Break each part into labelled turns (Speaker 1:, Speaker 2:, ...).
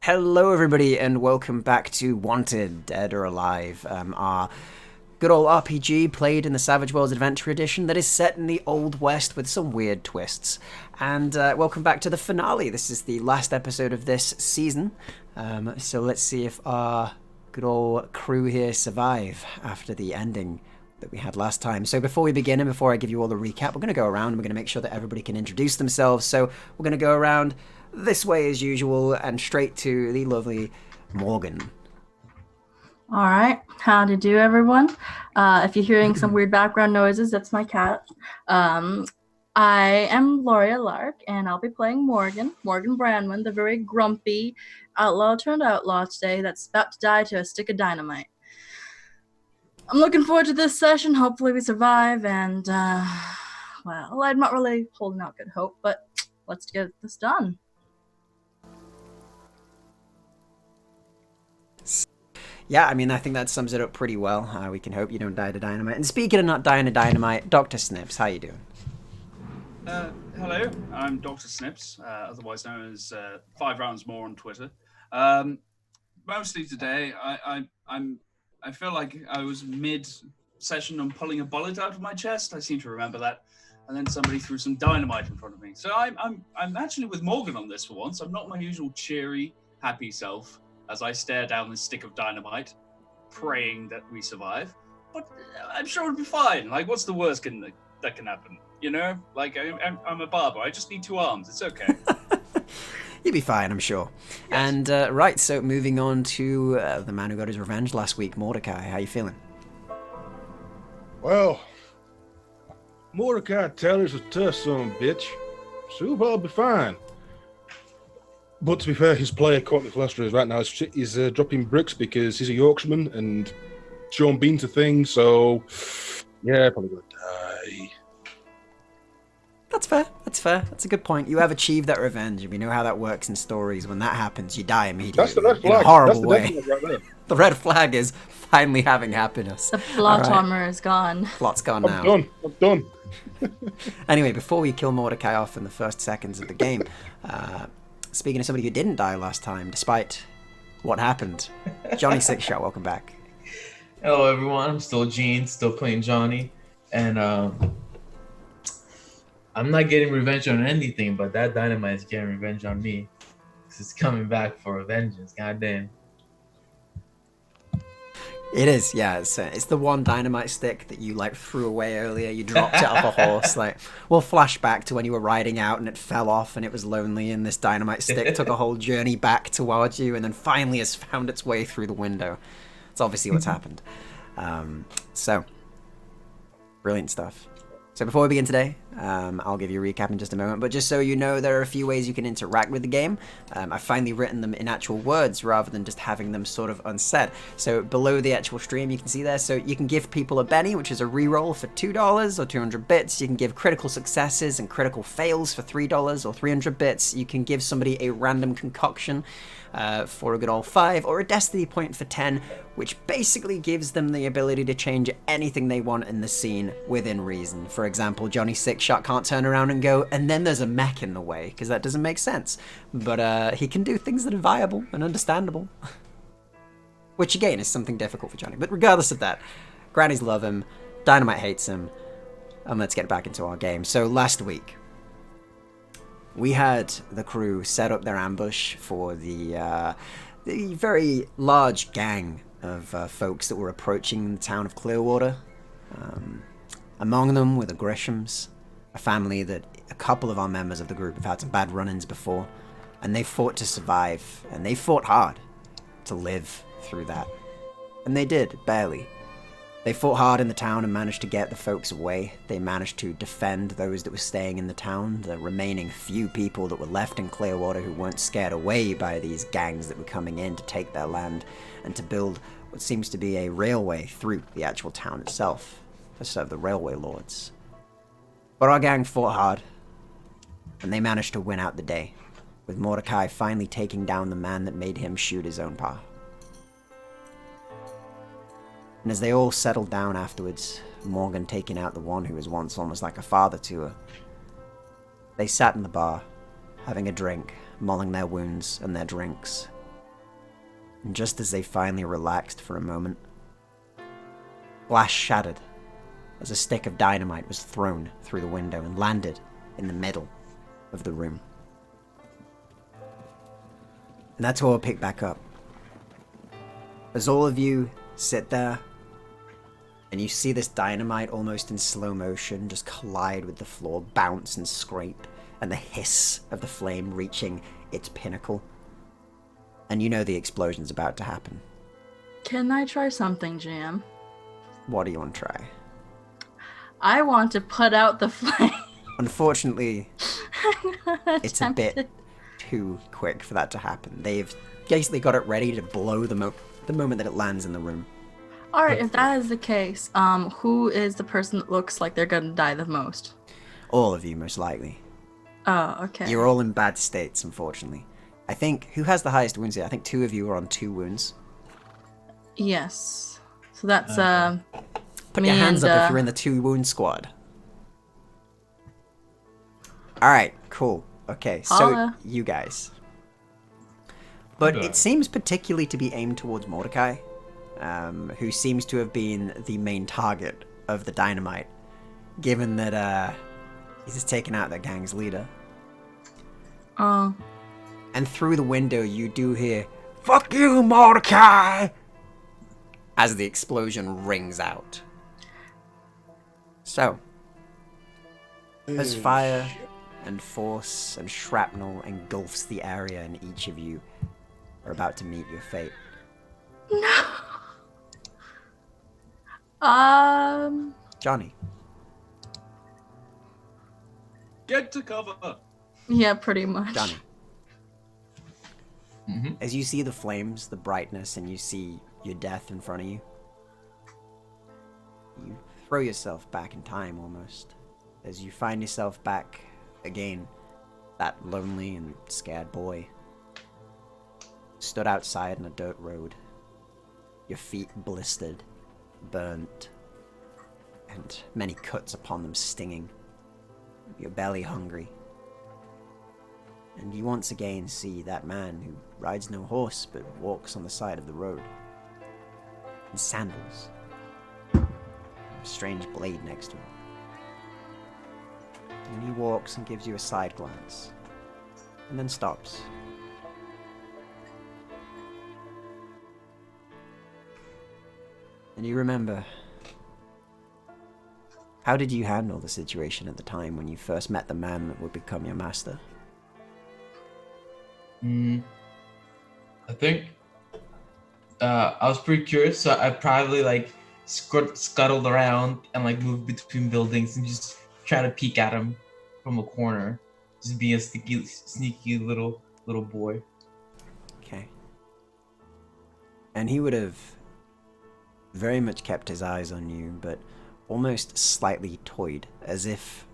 Speaker 1: Hello, everybody, and welcome back to Wanted, Dead or Alive, our good old RPG played in the Savage Worlds Adventure Edition that is set in the Old West with some weird twists. And welcome back to the finale. This is the last episode of this season, so let's see if our good old crew here survive after the ending that we had last time. So before we begin and before I give you all the recap, we're going to go around and we're going to make sure that everybody can introduce themselves. So we're going to go around this way as usual and straight to the lovely Morgan.
Speaker 2: All right, how to do, everyone? If you're hearing some weird background noises, that's my cat. I am Lauria Lark, and I'll be playing Morgan Brandman, the very grumpy outlaw turned outlaw today that's about to die to a stick of dynamite. I'm looking forward to this session. Hopefully we survive, and, well, I'm not really holding out good hope, but let's get this done.
Speaker 1: Yeah, I mean, I think that sums it up pretty well. We can hope you don't die to dynamite. And speaking of not dying to dynamite, Dr. Snips, how you doing?
Speaker 3: Hello, I'm Dr. Snips, otherwise known as 5 Rounds More on Twitter. Mostly today, I feel like I was mid-session on pulling a bullet out of my chest. I seem to remember that. And then somebody threw some dynamite in front of me. So I'm actually with Morgan on this for once. I'm not my usual cheery, happy self as I stare down this stick of dynamite, praying that we survive. But I'm sure it'll be fine. Like, what's the worst that can happen? You know? Like, I'm a barber. I just need 2 arms. It's okay.
Speaker 1: You'll be fine, I'm sure. Yes. And, right, so moving on to the man who got his revenge last week, Mordecai. How you feeling?
Speaker 4: Well, Mordecai Taylor's a tough son of a bitch, so he'll probably be fine. But to be fair, his player, Courtney Lester, right now is dropping bricks because he's a Yorkshireman and Sean Bean's a thing, so yeah, probably gonna die.
Speaker 1: That's fair. That's a good point. You have achieved that revenge, and we know how that works in stories. When that happens, you die immediately.
Speaker 4: That's the red flag.
Speaker 1: In a horrible
Speaker 4: That's the
Speaker 1: way.
Speaker 4: right there.
Speaker 1: The red flag is finally having happiness.
Speaker 2: The plot armor is gone.
Speaker 1: Plot's gone now.
Speaker 4: I'm done.
Speaker 1: Anyway, before we kill Mordecai off in the first seconds of the game, speaking of somebody who didn't die last time, despite what happened, Jonny Sixshot, welcome back.
Speaker 5: Hello, everyone. I'm still Gene, still playing Jonny, and I'm not getting revenge on anything, but that dynamite is getting revenge on me. Because it's coming back for a vengeance. Goddamn.
Speaker 1: It is, yeah. It's the one dynamite stick that you threw away earlier. You dropped it off a horse. We'll flash back to when you were riding out and it fell off and it was lonely, and this dynamite stick took a whole journey back towards you, and then finally has found its way through the window. It's obviously what's happened. So, brilliant stuff. So before we begin today, I'll give you a recap in just a moment, but just so you know, there are a few ways you can interact with the game. I've finally written them in actual words rather than just having them sort of unsaid. So below the actual stream, you can see there, so you can give people a Benny, which is a reroll for $2 or 200 bits. You can give critical successes and critical fails for $3 or 300 bits. You can give somebody a random concoction for a good old 5, or a destiny point for 10, which basically gives them the ability to change anything they want in the scene within reason. For example, Jonny Sixshot can't turn around and go, and then there's a mech in the way, because that doesn't make sense. But he can do things that are viable and understandable. Which again is something difficult for Jonny. But regardless of that, grannies love him, Dynamite hates him, and let's get back into our game. So last week, we had the crew set up their ambush for the very large gang of folks that were approaching the town of Clearwater. Among them were the Grishams, a family that a couple of our members of the group have had some bad run-ins before, and they fought to survive, and they fought hard to live through that. And they did, barely. They fought hard in the town and managed to get the folks away. They managed to defend those that were staying in the town, the remaining few people that were left in Clearwater who weren't scared away by these gangs that were coming in to take their land and to build what seems to be a railway through the actual town itself to serve the railway lords. But our gang fought hard, and they managed to win out the day, with Mordecai finally taking down the man that made him shoot his own pa. And as they all settled down afterwards, Morgan taking out the one who was once almost like a father to her, they sat in the bar, having a drink, mulling their wounds and their drinks, And just as they finally relaxed for a moment, glass shattered as a stick of dynamite was thrown through the window and landed in the middle of the room. And that's where we'll pick back up. As all of you sit there, and you see this dynamite almost in slow motion just collide with the floor, bounce and scrape, and the hiss of the flame reaching its pinnacle. And you know the explosion's about to happen.
Speaker 2: Can I try something, Jam?
Speaker 1: What do you want to try?
Speaker 2: I want to put out the flame.
Speaker 1: Unfortunately, it's a bit too quick for that to happen. They've basically got it ready to blow the moment that it lands in the room.
Speaker 2: Alright, if that is the case, who is the person that looks like they're gonna die the most?
Speaker 1: All of you, most likely.
Speaker 2: Oh, okay.
Speaker 1: You're all in bad states, unfortunately. I think, who has the highest wounds here? I think 2 of you are on 2 wounds.
Speaker 2: Yes. So that's,
Speaker 1: Put
Speaker 2: me
Speaker 1: your hands
Speaker 2: and,
Speaker 1: up if you're in the 2 wound squad. Alright, cool. Okay, so
Speaker 2: Holla.
Speaker 1: you guys. But
Speaker 5: Okay.
Speaker 1: it seems particularly to be aimed towards Mordecai, who seems to have been the main target of the dynamite, given that he's just taken out the gang's leader.
Speaker 2: Oh.
Speaker 1: And through the window you do hear, "Fuck you, Mordecai!" as the explosion rings out. So, as fire and force and shrapnel engulfs the area and each of you are about to meet your fate.
Speaker 2: No.
Speaker 1: Jonny,
Speaker 3: Get to cover.
Speaker 2: Yeah, pretty much.
Speaker 1: Jonny,
Speaker 5: Mm-hmm.
Speaker 1: as you see the flames, the brightness, and you see your death in front of you, you throw yourself back in time almost, as you find yourself back again, that lonely and scared boy, stood outside on a dirt road, your feet blistered, burnt, and many cuts upon them stinging, your belly hungry. And you once again see that man who rides no horse but walks on the side of the road, in sandals, a strange blade next to him. And he walks and gives you a side glance, and then stops. And you remember, how did you handle the situation at the time when you first met the man that would become your master?
Speaker 5: I think I was pretty curious, so I probably like scuttled around and like moved between buildings and just try to peek at him from a corner, just be a sneaky little boy.
Speaker 1: Okay. And he would have very much kept his eyes on you, but almost slightly toyed, as if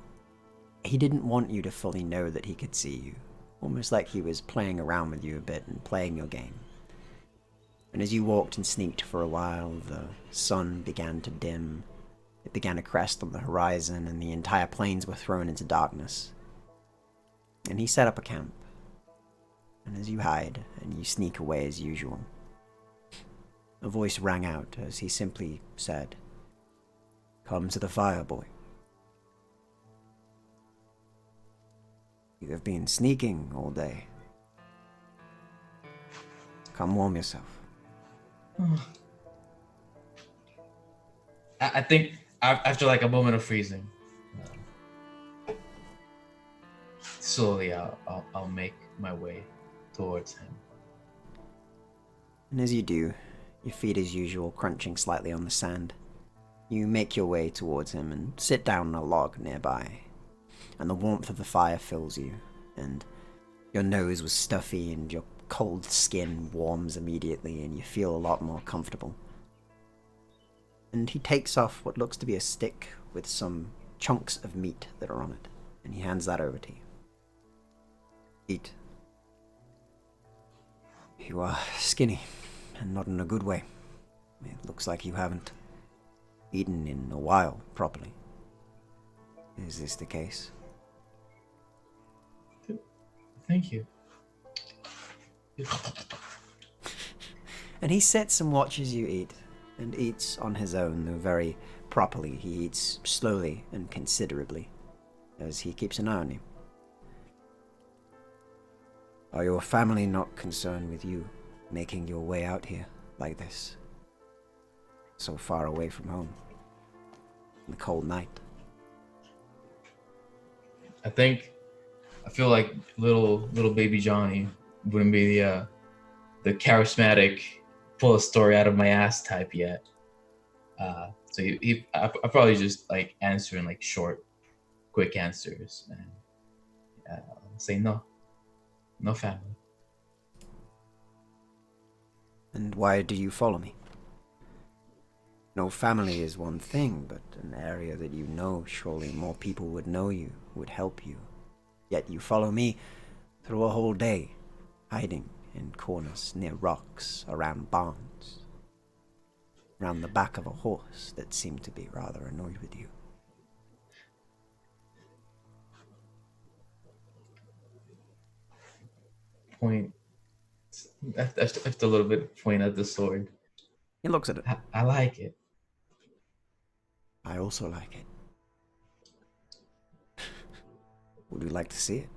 Speaker 1: he didn't want you to fully know that he could see you. Almost like he was playing around with you a bit and playing your game. And as you walked and sneaked for a while, the sun began to dim. It began to crest on the horizon, and the entire plains were thrown into darkness. And he set up a camp. And as you hide and you sneak away as usual, a voice rang out as he simply said, "Come to the fire, boy. You have been sneaking all day. Come warm yourself."
Speaker 5: I think after like a moment of freezing, slowly I'll make my way towards him.
Speaker 1: And as you do, your feet as usual crunching slightly on the sand, you make your way towards him and sit down on a log nearby. And the warmth of the fire fills you, and your nose was stuffy and your cold skin warms immediately and you feel a lot more comfortable. And he takes off what looks to be a stick with some chunks of meat that are on it, and he hands that over to you. Eat. You are skinny, and not in a good way. It looks like you haven't eaten in a while properly. Is this the case?
Speaker 5: Thank you.
Speaker 1: And he sits and watches you eat, and eats on his own, though very properly. He eats slowly and considerably, as he keeps an eye on you. Are your family not concerned with you making your way out here like this? So far away from home. In the cold night.
Speaker 5: I feel like little baby Johnny wouldn't be the charismatic, pull a story out of my ass type yet. So I probably just like answer in like short, quick answers and say no family.
Speaker 1: And why do you follow me? No family is one thing, but an area that you know, surely more people would know you, would help you. Yet you follow me through a whole day, hiding in corners near rocks, around barns, around the back of a horse that seemed to be rather annoyed with you.
Speaker 5: Point. After a little bit, point at the sword.
Speaker 1: He looks at it.
Speaker 5: I like it.
Speaker 1: I also like it. Would you like to see it?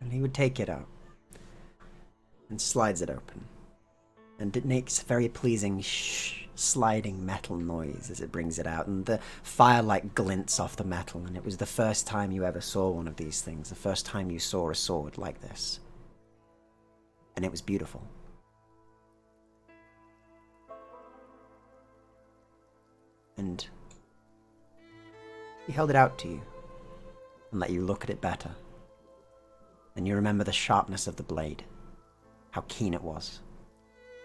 Speaker 1: And he would take it out and slides it open. And it makes a very pleasing sliding metal noise as it brings it out, and the firelight glints off the metal, and it was the first time you ever saw one of these things, the first time you saw a sword like this. And it was beautiful. And he held it out to you and let you look at it better. And you remember the sharpness of the blade, how keen it was.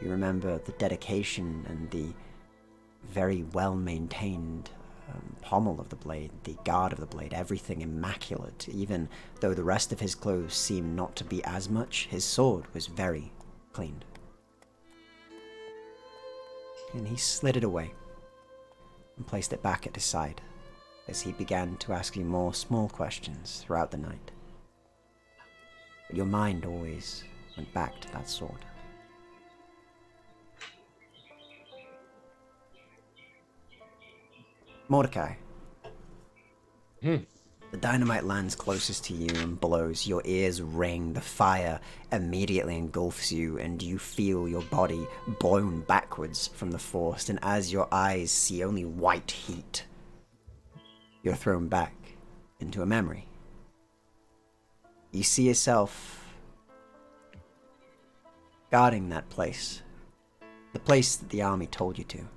Speaker 1: You remember the dedication and the very well-maintained pommel of the blade, the guard of the blade, everything immaculate. Even though the rest of his clothes seemed not to be as much, his sword was very clean. And he slid it away and placed it back at his side as he began to ask you more small questions throughout the night. But your mind always went back to that sword. Mordecai. The dynamite lands closest to you and blows. Your ears ring. The fire immediately engulfs you, and you feel your body blown backwards from the force. And as your eyes see only white heat, you're thrown back into a memory. You see yourself guarding that place. The place that the army told you to.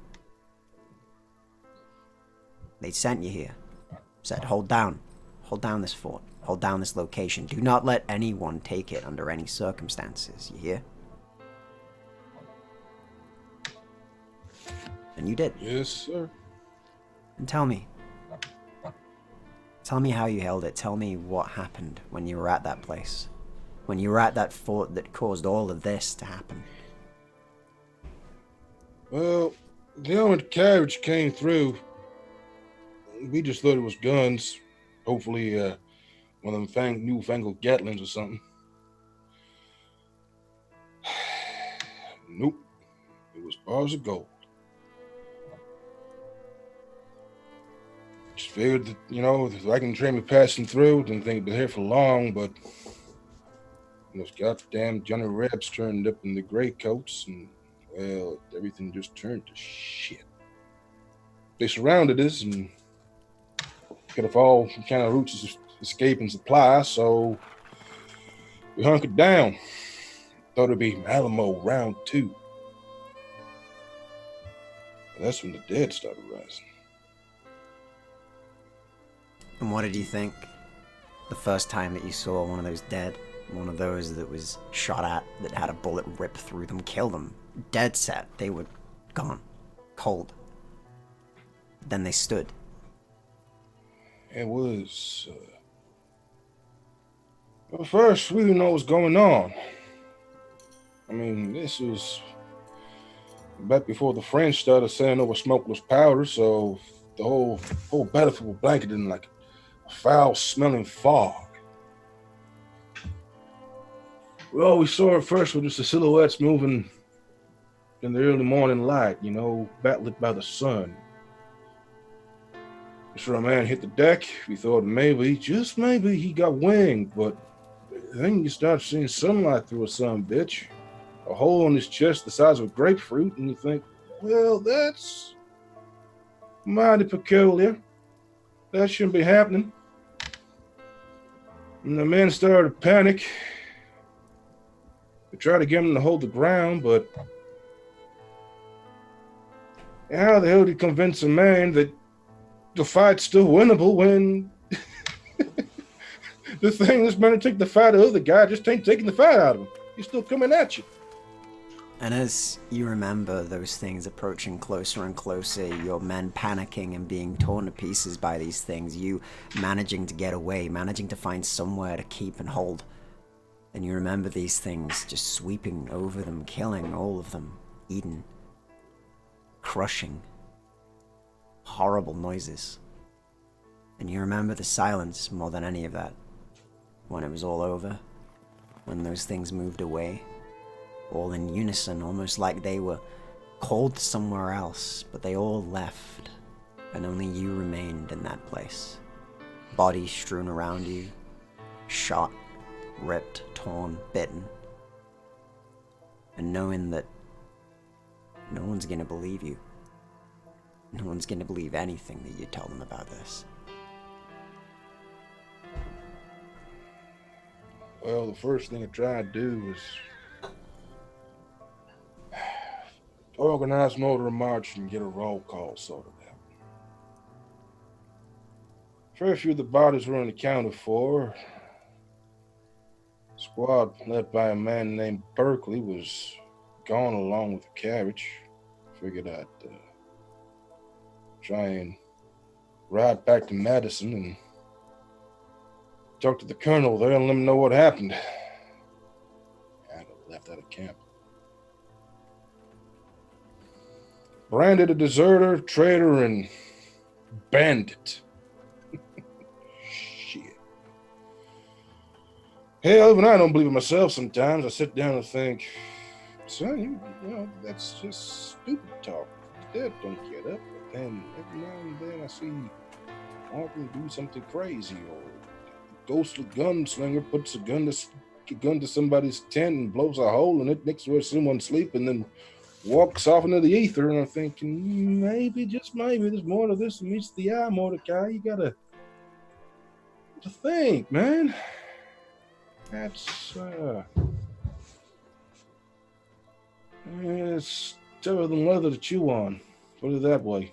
Speaker 1: They sent you here. Said, hold down this fort. Hold down this location. Do not let anyone take it under any circumstances. You hear? And you did.
Speaker 4: Yes, sir.
Speaker 1: And tell me how you held it. Tell me what happened when you were at that place. When you were at that fort that caused all of this to happen.
Speaker 4: Well, the armored carriage came through. We just thought it was guns. Hopefully, one of them newfangled Gatlings or something. Nope. It was bars of gold. Just figured that, the Viking train was passing through. Didn't think it'd be here for long, but those goddamn Jonny Rebs turned up in the gray coats, and, well, everything just turned to shit. They surrounded us and cut off all kind of routes of escape and supply, so we hunkered down. Thought it'd be Alamo round 2. That's when the dead started rising.
Speaker 1: And what did you think the first time that you saw one of those dead? One of those that was shot at, that had a bullet rip through them, kill them. Dead set. They were gone. Cold. Then they stood.
Speaker 4: It was... Well, first, we didn't know what was going on. I mean, this was back before the French started sending over smokeless powder, so the whole battlefield was blanketed in like a foul-smelling fog. Well, all we saw at first were just the silhouettes moving in the early morning light, backlit by the sun. So a man hit the deck. We thought maybe, just maybe, he got winged, but then you start seeing sunlight through a son bitch. A hole in his chest the size of a grapefruit, and you think, well, that's mighty peculiar. That shouldn't be happening. And the men started to panic. We tried to get him to hold the ground, but how the hell do you convince a man that the fight's still winnable when the thing that's meant to take the fight out of the guy just ain't taking the fight out of him? He's still coming at you.
Speaker 1: And as you remember those things approaching closer and closer, your men panicking and being torn to pieces by these things, you managing to get away, managing to find somewhere to keep and hold. And you remember these things just sweeping over them, killing all of them, eating, crushing, horrible noises. And you remember the silence more than any of that. When it was all over, when those things moved away, all in unison, almost like they were called somewhere else, but they all left, and only you remained in that place. Bodies strewn around you, shot, ripped, torn, bitten, and knowing that no one's gonna believe you. No one's gonna believe anything that you tell them about this.
Speaker 4: Well, the first thing I tried to do was organize an order of march and get a roll call sorted out. A fair few of the bodies were unaccounted for. The squad, led by a man named Berkeley, was gone along with the carriage. Figured I'd try and ride back to Madison and talk to the colonel there and let him know what happened. I'd have left out of camp. Branded a deserter, traitor, and bandit. Shit. Hell, even I don't believe it myself sometimes. I sit down and think, son, that's just stupid talk. The dead don't get up. But then every now and then I see Martin do something crazy, or the ghostly gunslinger puts a gun to somebody's tent and blows a hole in it next to where someone's sleeping, and then walks off into the ether. And I'm thinking, maybe, just maybe, there's more to this than meets the eye, Mordecai. You gotta think, man. That's it's tougher than leather to chew on. Put it that way.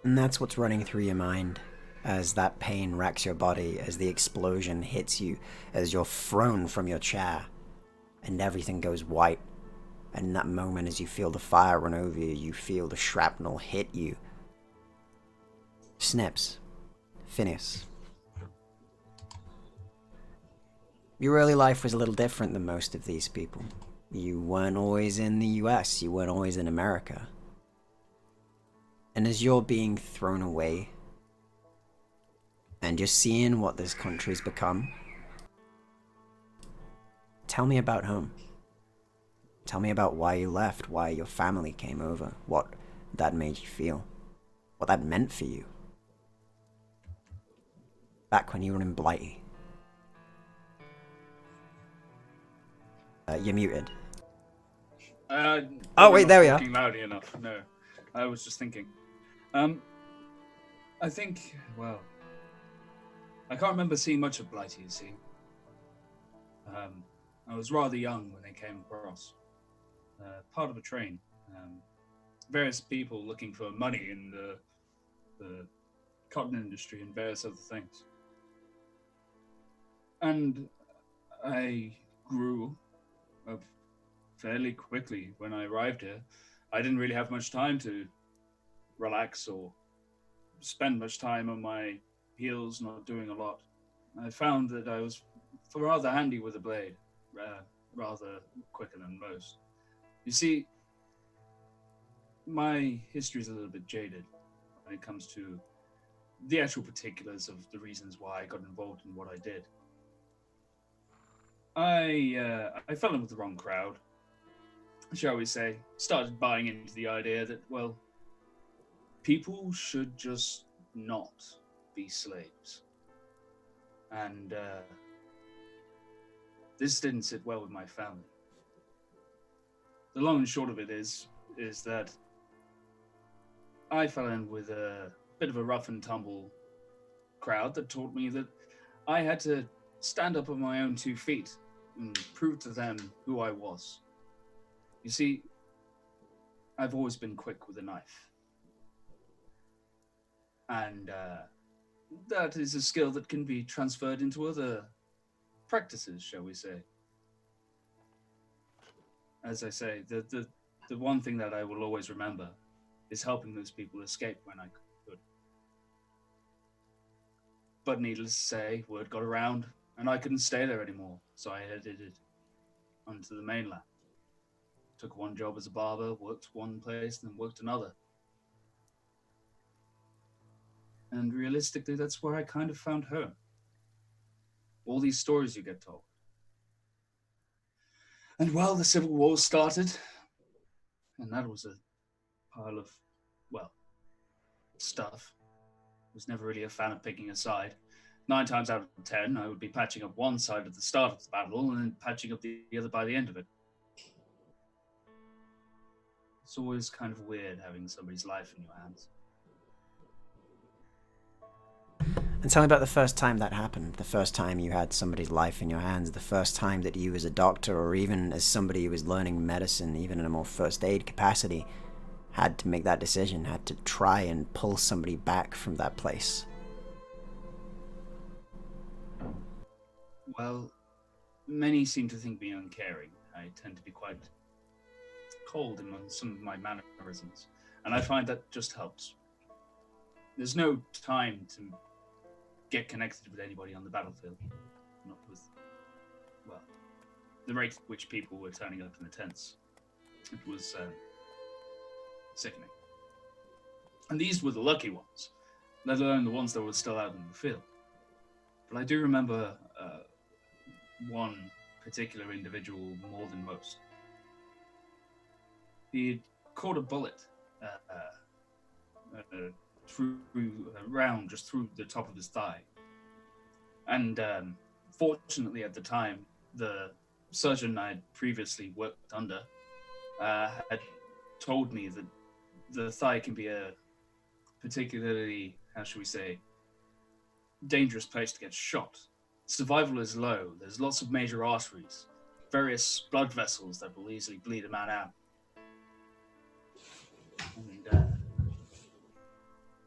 Speaker 1: And that's what's running through your mind as that pain racks your body, as the explosion hits you, as you're thrown from your chair, and everything goes white. And in that moment, as you feel the fire run over you, you feel the shrapnel hit you. Snips. Phineas. Your early life was a little different than most of these people. You weren't always in the US, you weren't always in America. And as you're being thrown away, and you're seeing what this country's become, tell me about home. Tell me about why you left, why your family came over, what that made you feel, what that meant for you. Back when you were in Blighty. You're muted. Oh wait, there we are.
Speaker 3: Talking loudly enough. No, I was just thinking. I think, well, I can't remember seeing much of Blighty, you see. I was rather young when they came across. Part of a train. Various people looking for money in the cotton industry and various other things. And I grew up fairly quickly when I arrived here. I didn't really have much time to relax or spend much time on my heels, not doing a lot. I found that I was rather handy with a blade, rather quicker than most. You see, my history is a little bit jaded when it comes to the actual particulars of the reasons why I got involved in what I did. I fell in with the wrong crowd, shall we say. Started buying into the idea that, well, people should just not be slaves. And this didn't sit well with my family. The long and short of it is that I fell in with a bit of a rough and tumble crowd that taught me that I had to stand up on my own 2 feet and prove to them who I was. You see, I've always been quick with a knife. And that is a skill that can be transferred into other practices, shall we say. As I say, the one thing that I will always remember is helping those people escape when I could. But needless to say, word got around, and I couldn't stay there anymore, so I headed onto the mainland. Took one job as a barber, worked one place, then worked another. And realistically, that's where I kind of found home. All these stories you get told. And well, the Civil War started, and that was a pile of, well, stuff. I was never really a fan of picking a side. 9 times out of 10, I would be patching up one side at the start of the battle and then patching up the other by the end of it. It's always kind of weird having somebody's life in your hands.
Speaker 1: And tell me about the first time that happened, the first time you had somebody's life in your hands, the first time that you as a doctor or even as somebody who was learning medicine, even in a more first aid capacity, had to make that decision, had to try and pull somebody back from that place.
Speaker 3: Well, many seem to think me uncaring. I tend to be quite cold in some of my mannerisms, and I find that just helps. There's no time to get connected with anybody on the battlefield. Not with, well, the rate at which people were turning up in the tents. It was sickening. And these were the lucky ones, let alone the ones that were still out in the field. But I do remember one particular individual more than most. He'd caught a bullet through a round just through the top of his thigh. And fortunately at the time, the surgeon I'd previously worked under had told me that the thigh can be a particularly, how should we say, dangerous place to get shot. Survival is low. There's lots of major arteries, various blood vessels that will easily bleed a man out. And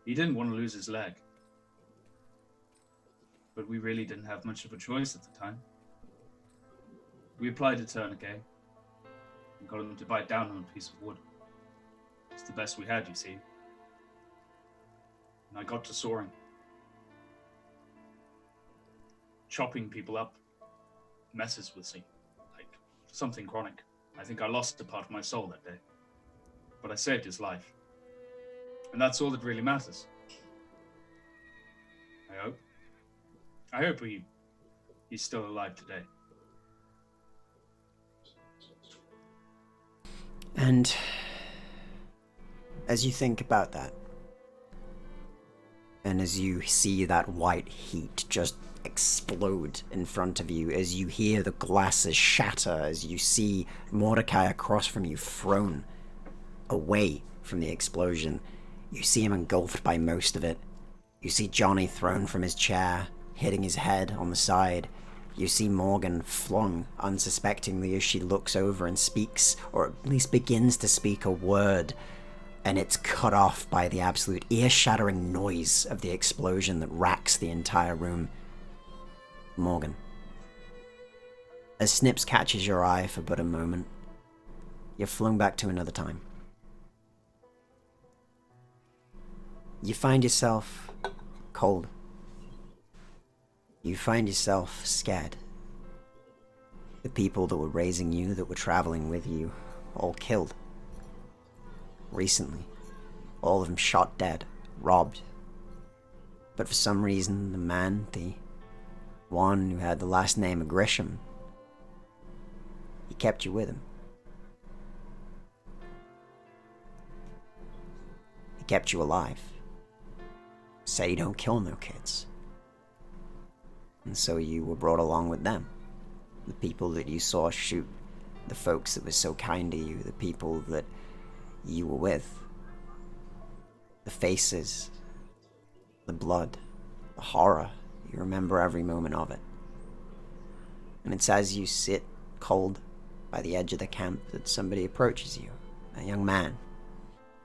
Speaker 3: he didn't want to lose his leg. But we really didn't have much of a choice at the time. We applied a tourniquet and got him to bite down on a piece of wood. It's the best we had, you see. And I got to soaring. Chopping people up messes with me, like something chronic. I think I lost a part of my soul that day. But I saved his life. And that's all that really matters. I hope he's still alive today.
Speaker 1: And as you think about that, and as you see that white heat just explode in front of you, as you hear the glasses shatter, as you see Mordecai across from you thrown away from the explosion, you see him engulfed by most of it. You see Jonny thrown from his chair, hitting his head on the side. You see Morgan flung unsuspectingly as she looks over and speaks, or at least begins to speak a word, and it's cut off by the absolute ear-shattering noise of the explosion that racks the entire room. Morgan. As Snips catches your eye for but a moment, you're flung back to another time. You find yourself cold. You find yourself scared. The people that were raising you, that were traveling with you, all killed. Recently. All of them shot dead, robbed. But for some reason, the man, the one who had the last name of Grisham, kept you with him. He kept you alive. Said he don't kill no kids. And so you were brought along with them. The people that you saw shoot. The folks that were so kind to you. The people that you were with. The faces. The blood. The horror. You remember every moment of it. And it's as you sit cold by the edge of the camp that somebody approaches you. A young man.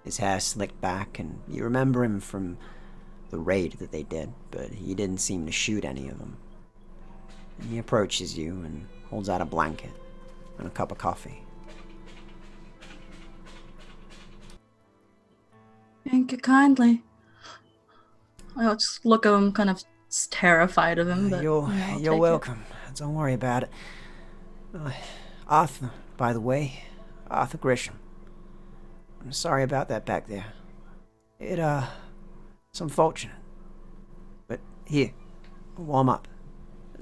Speaker 1: His hair slicked back, and you remember him from the raid that they did, but he didn't seem to shoot any of them. And he approaches you and holds out a blanket and a cup of coffee.
Speaker 2: Thank you kindly. I'll just look at him, kind of terrified of him. But,
Speaker 1: You're welcome. Don't worry about it. Arthur, by the way. Arthur Grisham. I'm sorry about that back there. It's unfortunate. But here, warm up.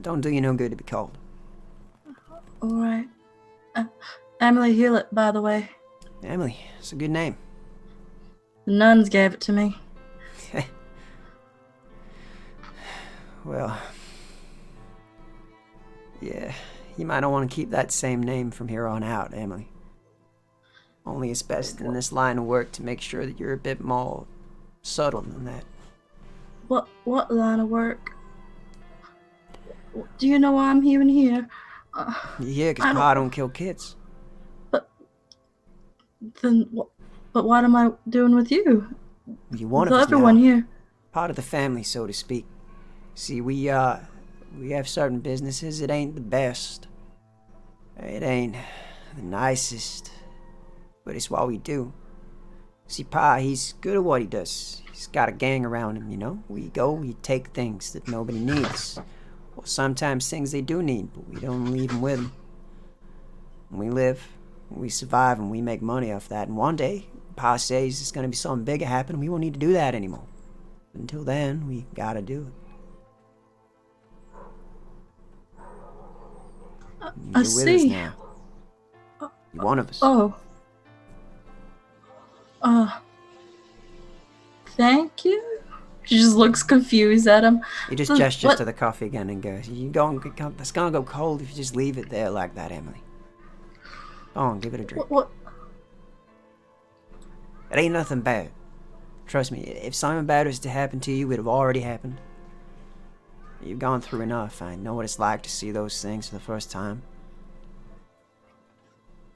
Speaker 1: Don't do you no good to be cold.
Speaker 2: Alright. Emily Hewlett, by the way.
Speaker 1: Emily, it's a good name.
Speaker 2: The nuns gave it to me.
Speaker 1: Well, yeah, you might not want to keep that same name from here on out, Emily. Only it's best in this line of work to make sure that you're a bit more subtle than that.
Speaker 2: What line of work? Do you know why I'm even here?
Speaker 1: Yeah, because Pa don't kill kids.
Speaker 2: But what am I doing with you?
Speaker 1: You're one of
Speaker 2: With
Speaker 1: us
Speaker 2: everyone
Speaker 1: now.
Speaker 2: here.
Speaker 1: Part of the family, so to speak. See, we have certain businesses. It ain't the best. It ain't the nicest. But it's what we do. See, Pa, he's good at what he does. He's got a gang around him, you know? We take things that nobody needs. Or sometimes things they do need, but we don't leave them with them. We live, we survive, and we make money off that. And one day, Pa says there's gonna be something bigger happen, we won't need to do that anymore. But until then, we gotta do it.
Speaker 2: I
Speaker 1: You're with us
Speaker 2: see.
Speaker 1: now. You're one of us.
Speaker 2: Oh. Thank you? She just looks confused at him.
Speaker 1: He just gestures to the coffee again and goes, it's gonna go cold if you just leave it there like that, Emily. Go on, give it a drink.
Speaker 2: What?
Speaker 1: It ain't nothing bad. Trust me, if something bad was to happen to you, it would have already happened. You've gone through enough. I know what it's like to see those things for the first time.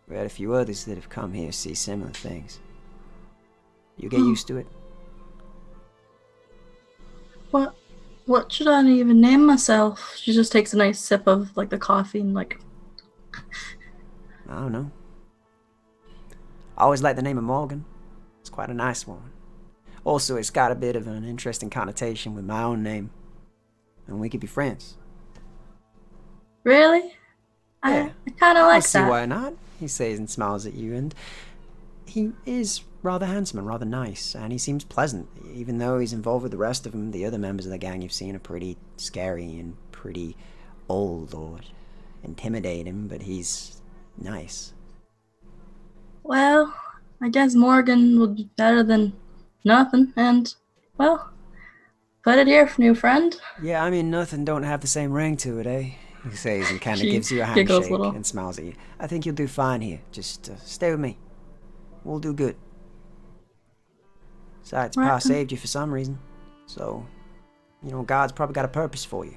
Speaker 1: We had a few others that have come here to see similar things. You get used to it.
Speaker 2: What should I even name myself? She just takes a nice sip of the coffee and
Speaker 1: I don't know. I always like the name of Morgan. It's quite a nice one. Also, it's got a bit of an interesting connotation with my own name. And we could be friends.
Speaker 2: Really?
Speaker 1: Yeah.
Speaker 2: I kind of like
Speaker 1: I see
Speaker 2: that.
Speaker 1: why not, he says and smiles at you, and he is rather handsome and rather nice, and he seems pleasant, even though he's involved with the rest of them. The other members of the gang you've seen are pretty scary and pretty old or intimidating, but he's nice.
Speaker 2: Well, I guess Morgan would be better than nothing, and, well, put it here, new friend.
Speaker 1: Yeah, I mean, nothing don't have the same ring to it, eh? He says and kind of
Speaker 2: She
Speaker 1: gives you a
Speaker 2: giggles
Speaker 1: handshake
Speaker 2: a little.
Speaker 1: and smiles at you. I think you'll do fine here. Just stay with me. We'll do good. Besides,
Speaker 2: Right
Speaker 1: Pa
Speaker 2: then.
Speaker 1: saved you for some reason. So, God's probably got a purpose for you.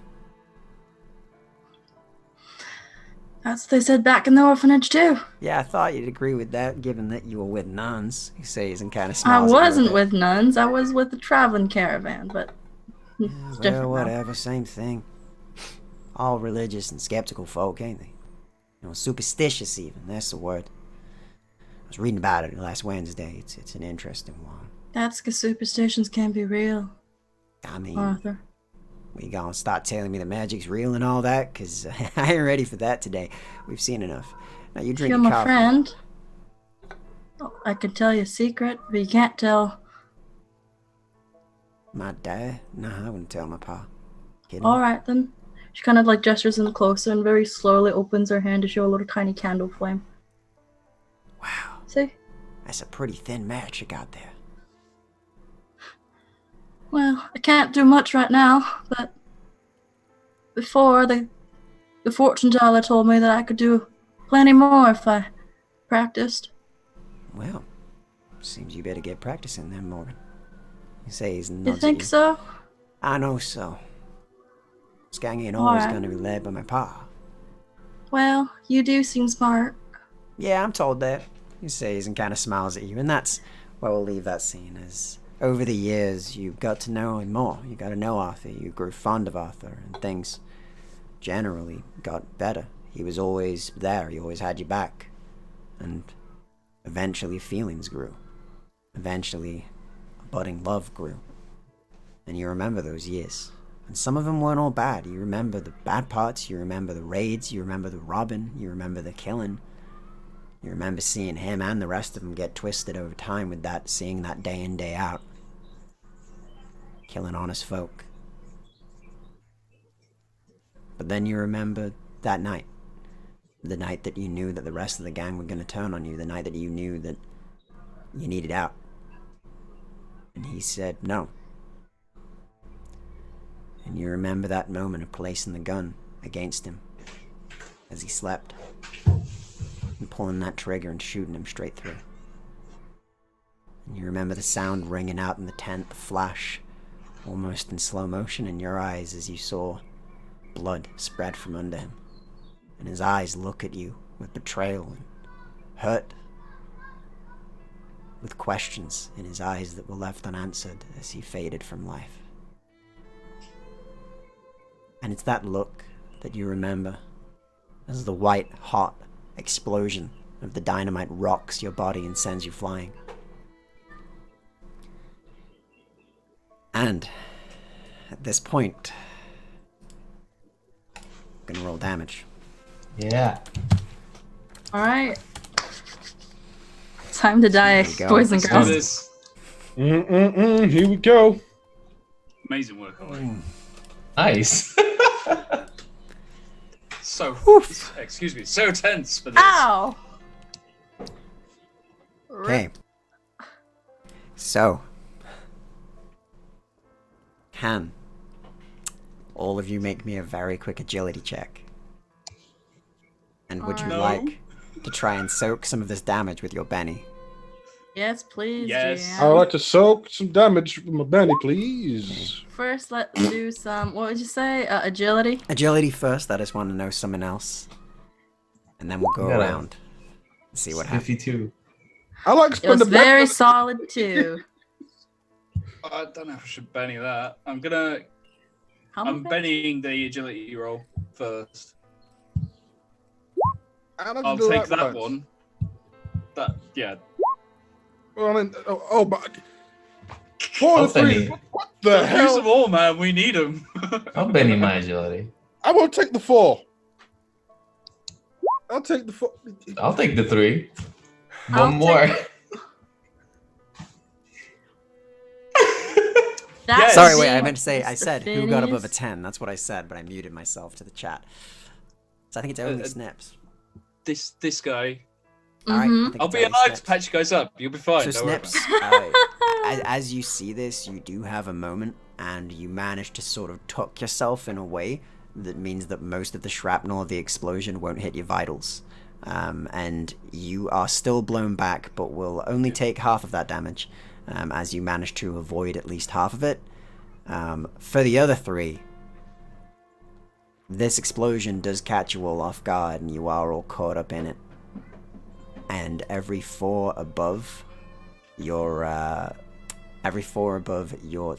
Speaker 2: That's what they said back in the orphanage, too.
Speaker 1: Yeah, I thought you'd agree with that, given that you were with nuns, he says and kind of
Speaker 2: I
Speaker 1: smiles at you a
Speaker 2: wasn't
Speaker 1: bit.
Speaker 2: with nuns. I was with the traveling caravan, but it's different
Speaker 1: Well,
Speaker 2: now.
Speaker 1: whatever, same thing. All religious and skeptical folk, ain't they? Superstitious even, that's the word. I was reading about it last Wednesday. It's an interesting one.
Speaker 2: That's because superstitions can be real,
Speaker 1: I mean,
Speaker 2: Arthur.
Speaker 1: we gonna start telling me the magic's real and all that? Because I ain't ready for that today. We've seen enough. Now you
Speaker 2: If
Speaker 1: drink
Speaker 2: you're
Speaker 1: your
Speaker 2: my
Speaker 1: coffee.
Speaker 2: friend, I could tell you a secret, but you can't tell.
Speaker 1: My dad? Nah, I wouldn't tell my pa. Kidding
Speaker 2: All
Speaker 1: me?
Speaker 2: right, then. She kind of like gestures in closer and very slowly opens her hand to show a little tiny candle flame.
Speaker 1: Wow,
Speaker 2: See?
Speaker 1: that's a pretty thin match you got there.
Speaker 2: Well, I can't do much right now, but before the fortune teller told me that I could do plenty more if I practiced.
Speaker 1: Well, seems you better get practicing then, Morgan. You say he's
Speaker 2: You
Speaker 1: nods
Speaker 2: think
Speaker 1: at you.
Speaker 2: so?
Speaker 1: I know so. This gang ain't always
Speaker 2: Alright.
Speaker 1: gonna be led by my pa.
Speaker 2: Well, you do seem smart.
Speaker 1: Yeah, I'm told that. He says and kind of smiles at you, and that's where we'll leave that scene. As over the years, you got to know him more. You got to know Arthur. You grew fond of Arthur, and things generally got better. He was always there. He always had you back, and eventually feelings grew. Eventually, a budding love grew, and you remember those years. And some of them weren't all bad. You remember the bad parts. You remember the raids. You remember the robbing. You remember the killing. You remember seeing him and the rest of them get twisted over time with that, seeing that day in, day out. Killing honest folk. But then you remember that night. The night that you knew that the rest of the gang were going to turn on you. The night that you knew that you needed out. And he said no. And you remember that moment of placing the gun against him as he slept. And pulling that trigger and shooting him straight through. And you remember the sound ringing out in the tent, the flash, almost in slow motion in your eyes as you saw blood spread from under him. And his eyes look at you with betrayal and hurt, with questions in his eyes that were left unanswered as he faded from life. And it's that look that you remember as the white, hot explosion of the dynamite rocks your body and sends you flying. And at this point, I'm gonna roll damage.
Speaker 5: Yeah.
Speaker 2: Alright. Time to die,
Speaker 1: There you go.
Speaker 2: boys and
Speaker 3: Let's do
Speaker 2: girls.
Speaker 3: this.
Speaker 4: Here we go.
Speaker 3: Amazing work, Ollie.
Speaker 5: Nice.
Speaker 3: So,
Speaker 1: Oof.
Speaker 3: excuse me, so tense for this.
Speaker 2: Ow!
Speaker 1: Okay. So, can all of you make me a very quick agility check? And would you
Speaker 3: No.
Speaker 1: like to try and soak some of this damage with your Benny?
Speaker 2: Yes, please.
Speaker 3: Yes.
Speaker 2: GM.
Speaker 4: I would like to soak some damage with my Benny, please.
Speaker 2: First, let's do some. What would you say? Agility.
Speaker 1: Agility first, I just want to know something else. And then we'll go
Speaker 5: Yeah.
Speaker 1: around and see what happens.
Speaker 5: 52.
Speaker 4: I like
Speaker 2: It was
Speaker 4: spending
Speaker 2: very solid too.
Speaker 3: I don't know if I should Benny that.
Speaker 2: How
Speaker 3: I'm
Speaker 2: many?
Speaker 3: Bennying the agility roll first.
Speaker 4: I'd like to
Speaker 3: I'll
Speaker 4: do
Speaker 3: take that
Speaker 4: much.
Speaker 3: one. That, yeah.
Speaker 4: Well, I mean, but 4
Speaker 5: I'll
Speaker 4: to 3.
Speaker 5: Benny.
Speaker 4: What the
Speaker 3: Use
Speaker 4: hell?
Speaker 3: them all, man. We need them.
Speaker 5: I'll Benny my agility.
Speaker 4: I will take the 4. I'll take the 4.
Speaker 5: I'll take the 3.
Speaker 2: I'll
Speaker 5: One more.
Speaker 2: That
Speaker 3: Yes.
Speaker 1: Sorry, wait, I
Speaker 2: being
Speaker 1: meant to say, I
Speaker 2: Mr.
Speaker 1: said who got above a
Speaker 2: Phineas.
Speaker 1: 10. That's what I said, but I muted myself to the chat. So I think it's only Snips.
Speaker 3: This guy.
Speaker 1: All right, I
Speaker 2: Mhm.
Speaker 1: think
Speaker 3: I'll
Speaker 1: it's
Speaker 3: be
Speaker 1: only
Speaker 3: alive
Speaker 1: Snips.
Speaker 3: to patch you guys up. You'll be fine.
Speaker 1: So
Speaker 3: don't worry about
Speaker 1: Snips,
Speaker 3: it.
Speaker 1: as you see this, you do have a moment, and you manage to sort of tuck yourself in a way that means that most of the shrapnel of the explosion won't hit your vitals. And you are still blown back, but will only take half of that damage, as you manage to avoid at least half of it. For the other 3, this explosion does catch you all off guard, and you are all caught up in it. And every 4 above your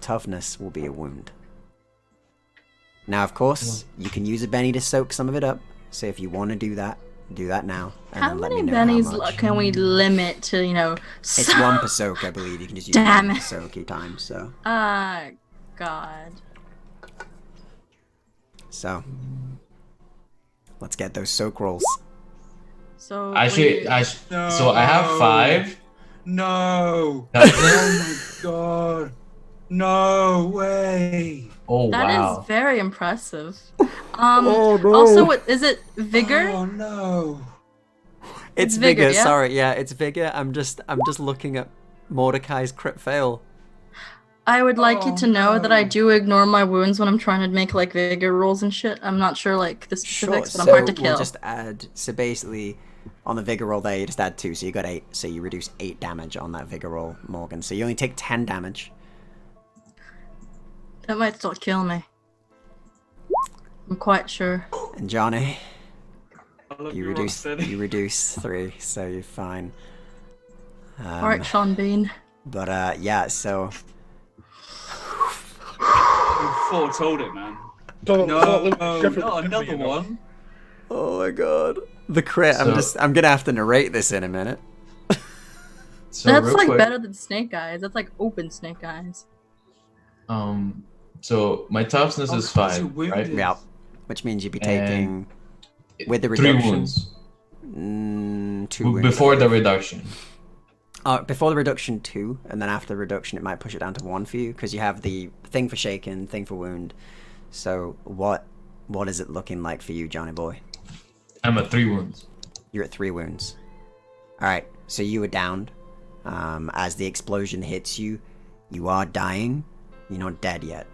Speaker 1: toughness will be a wound. Now, of course, you can use a Benny to soak some of it up. So if you want to do that now. And
Speaker 2: How
Speaker 1: then let
Speaker 2: many
Speaker 1: me know
Speaker 2: bennies
Speaker 1: how much.
Speaker 2: can we limit to,
Speaker 1: It's 1 per soak, I believe. You can just use
Speaker 2: Damn
Speaker 1: 1 per
Speaker 2: it.
Speaker 1: soak each time. So,
Speaker 2: God.
Speaker 1: so let's get those soak rolls.
Speaker 2: So
Speaker 5: Actually, so I have 5.
Speaker 3: No.
Speaker 5: That's
Speaker 3: Oh my god. No way.
Speaker 5: Oh
Speaker 2: That
Speaker 5: wow.
Speaker 2: is very impressive.
Speaker 1: Oh, no.
Speaker 2: Also, is it vigor?
Speaker 3: Oh no.
Speaker 1: It's
Speaker 2: vigor,
Speaker 1: vigor.
Speaker 2: yeah?
Speaker 1: Sorry, yeah, it's vigor. I'm just looking at Mordecai's crit fail.
Speaker 2: I would like you to know that I
Speaker 3: no.
Speaker 2: do ignore my wounds when I'm trying to make like vigor rolls and shit. I'm not sure like the
Speaker 1: Sure.
Speaker 2: specifics, but I'm
Speaker 1: So
Speaker 2: hard to kill.
Speaker 1: we'll just add. So basically, on the vigor roll there, you just add 2, so you got 8. So you reduce 8 damage on that vigor roll, Morgan. So you only take 10 damage.
Speaker 2: That might still kill me. I'm quite sure.
Speaker 1: And Johnny,
Speaker 3: I love
Speaker 1: you
Speaker 3: your Rocksteady.
Speaker 1: reduce 3, so you're fine.
Speaker 2: Alright, Sean Bean.
Speaker 1: But yeah, so
Speaker 3: You foretold it, man.
Speaker 4: Don't
Speaker 3: No,
Speaker 4: Sheffield,
Speaker 3: not another
Speaker 4: you know.
Speaker 3: one.
Speaker 1: oh my god, the crit.
Speaker 5: So-
Speaker 1: I'm gonna have to narrate this in a minute.
Speaker 5: So
Speaker 2: That's
Speaker 5: real
Speaker 2: like
Speaker 5: quick,
Speaker 2: better than snake eyes. That's like open snake eyes.
Speaker 5: so my toughness
Speaker 3: Oh,
Speaker 5: is
Speaker 3: 'cause you're
Speaker 5: 5,
Speaker 3: wounded.
Speaker 5: right?
Speaker 1: Yeah, which means you'd be
Speaker 5: And
Speaker 1: taking with the
Speaker 5: 3
Speaker 1: reduction.
Speaker 5: wounds
Speaker 1: 2 wounds.
Speaker 5: before the reduction.
Speaker 1: Before the reduction 2, and then after the reduction it might push it down to 1 for you because you have the thing for shaken, thing for wound. So what is it looking like for you, Johnny boy?
Speaker 5: I'm at 3 wounds.
Speaker 1: You're at 3 wounds. All right, so you were downed. As the explosion hits you, you are dying. You're not dead yet.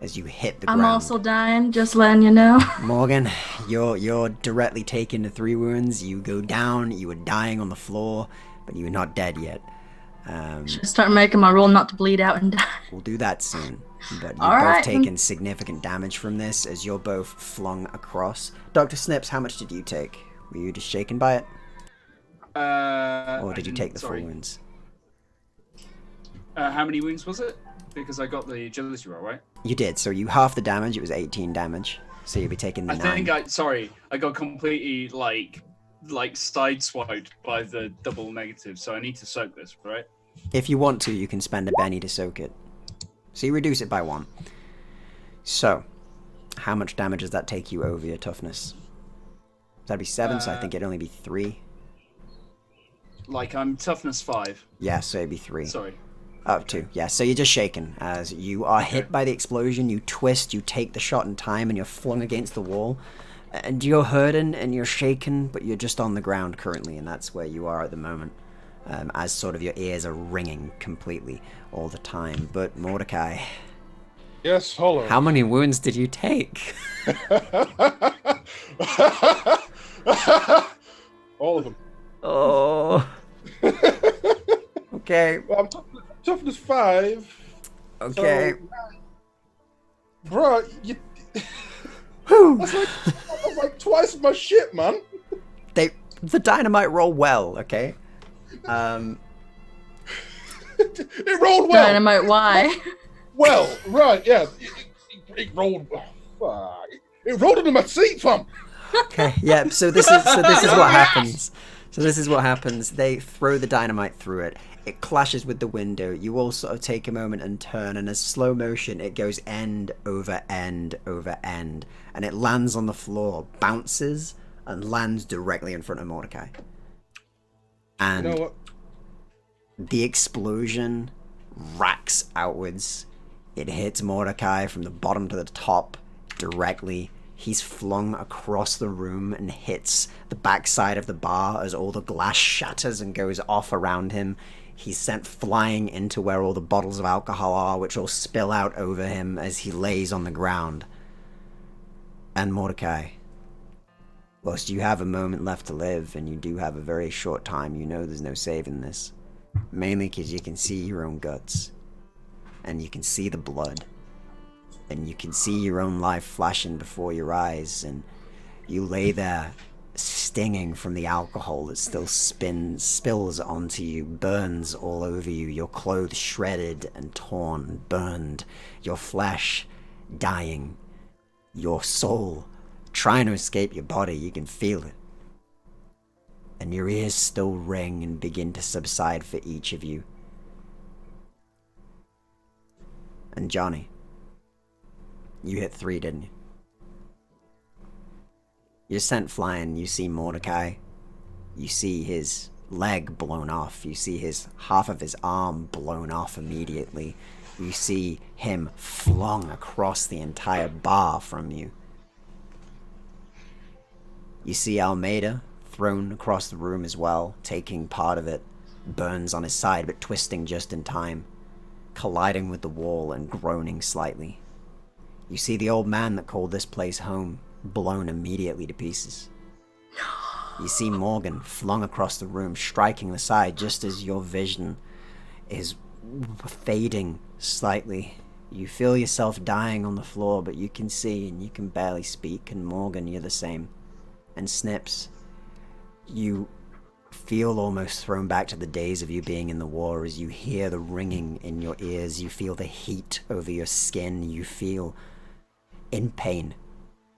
Speaker 1: As you hit the ground.
Speaker 2: I'm also dying, just letting you know.
Speaker 1: Morgan, you're directly taken to 3 wounds. You go down. You are dying on the floor, but you are not dead yet.
Speaker 2: Should start making my roll not to bleed out and die.
Speaker 1: We'll do that soon. But you've
Speaker 2: All
Speaker 1: both
Speaker 2: right.
Speaker 1: taken significant damage from this as you're both flung across. Dr. Snips, how much did you take? Were you just shaken by it? Or did you take the full wounds?
Speaker 3: How many wounds was it? Because I got the agility roll, right?
Speaker 1: You did, so you half the damage, it was 18 damage. So you'll be taking the 9.
Speaker 3: I got completely like sideswiped by the double negative, so I need to soak this, right?
Speaker 1: If you want to, you can spend a Benny to soak it. So you reduce it by 1. So, how much damage does that take you over your toughness? That'd be 7, so I think it'd only be 3.
Speaker 3: Like I'm toughness 5.
Speaker 1: Yeah, so it'd be 3.
Speaker 3: Sorry.
Speaker 1: Up 2. Yeah, so you're just shaken. As you are hit by the explosion, you twist, you take the shot in time, and you're flung against the wall. And you're hurting, and you're shaken, but you're just on the ground currently, and that's where you are at the moment. As sort of your ears are ringing completely all the time. But Mordecai,
Speaker 4: Yes, hold on.
Speaker 1: how many wounds did you take?
Speaker 4: All of them.
Speaker 1: Oh. Okay.
Speaker 4: Well, I'm toughness 5.
Speaker 1: Okay.
Speaker 4: So, bro, you.
Speaker 1: Whew.
Speaker 4: That's like twice my shit, man.
Speaker 1: The dynamite roll well, okay?
Speaker 4: It rolled well.
Speaker 2: Dynamite, why?
Speaker 4: Well, right, yeah. It rolled. Fuck. It rolled into my seat, fam.
Speaker 1: Okay, yeah, so this is what happens. So this is what happens. They throw the dynamite through it. It clashes with the window. You all sort of take a moment and turn, and as slow motion, it goes end over end over end, and it lands on the floor, bounces, and lands directly in front of Mordecai. And
Speaker 4: You know what?
Speaker 1: the explosion racks outwards. It hits Mordecai from the bottom to the top directly. He's flung across the room and hits the backside of the bar as all the glass shatters and goes off around him. He's sent flying into where all the bottles of alcohol are, which will spill out over him as he lays on the ground. And Mordecai, whilst you have a moment left to live, and you do have a very short time, you know there's no saving this. Mainly because you can see your own guts. And you can see the blood. And you can see your own life flashing before your eyes, and you lay there stinging from the alcohol that still spills onto you, burns all over you, your clothes shredded and torn, burned, your flesh dying, your soul trying to escape your body. You can feel it. And your ears still ring and begin to subside for each of you. And Johnny, you hit 3, didn't you? You're sent flying. You see Mordecai. You see his leg blown off. You see half of his arm blown off immediately. you see him flung across the entire bar from you. You see Almeida thrown across the room as well, taking part of it, burns on his side but twisting just in time, colliding with the wall and groaning slightly. You see the old man that called this place home blown immediately to pieces. You see Morgan flung across the room, striking the side just as your vision is fading slightly. You feel yourself dying on the floor, but you can see and you can barely speak, and Morgan, you're the same. And Snips, you feel almost thrown back to the days of you being in the war as you hear the ringing in your ears, you feel the heat over your skin, you feel in pain.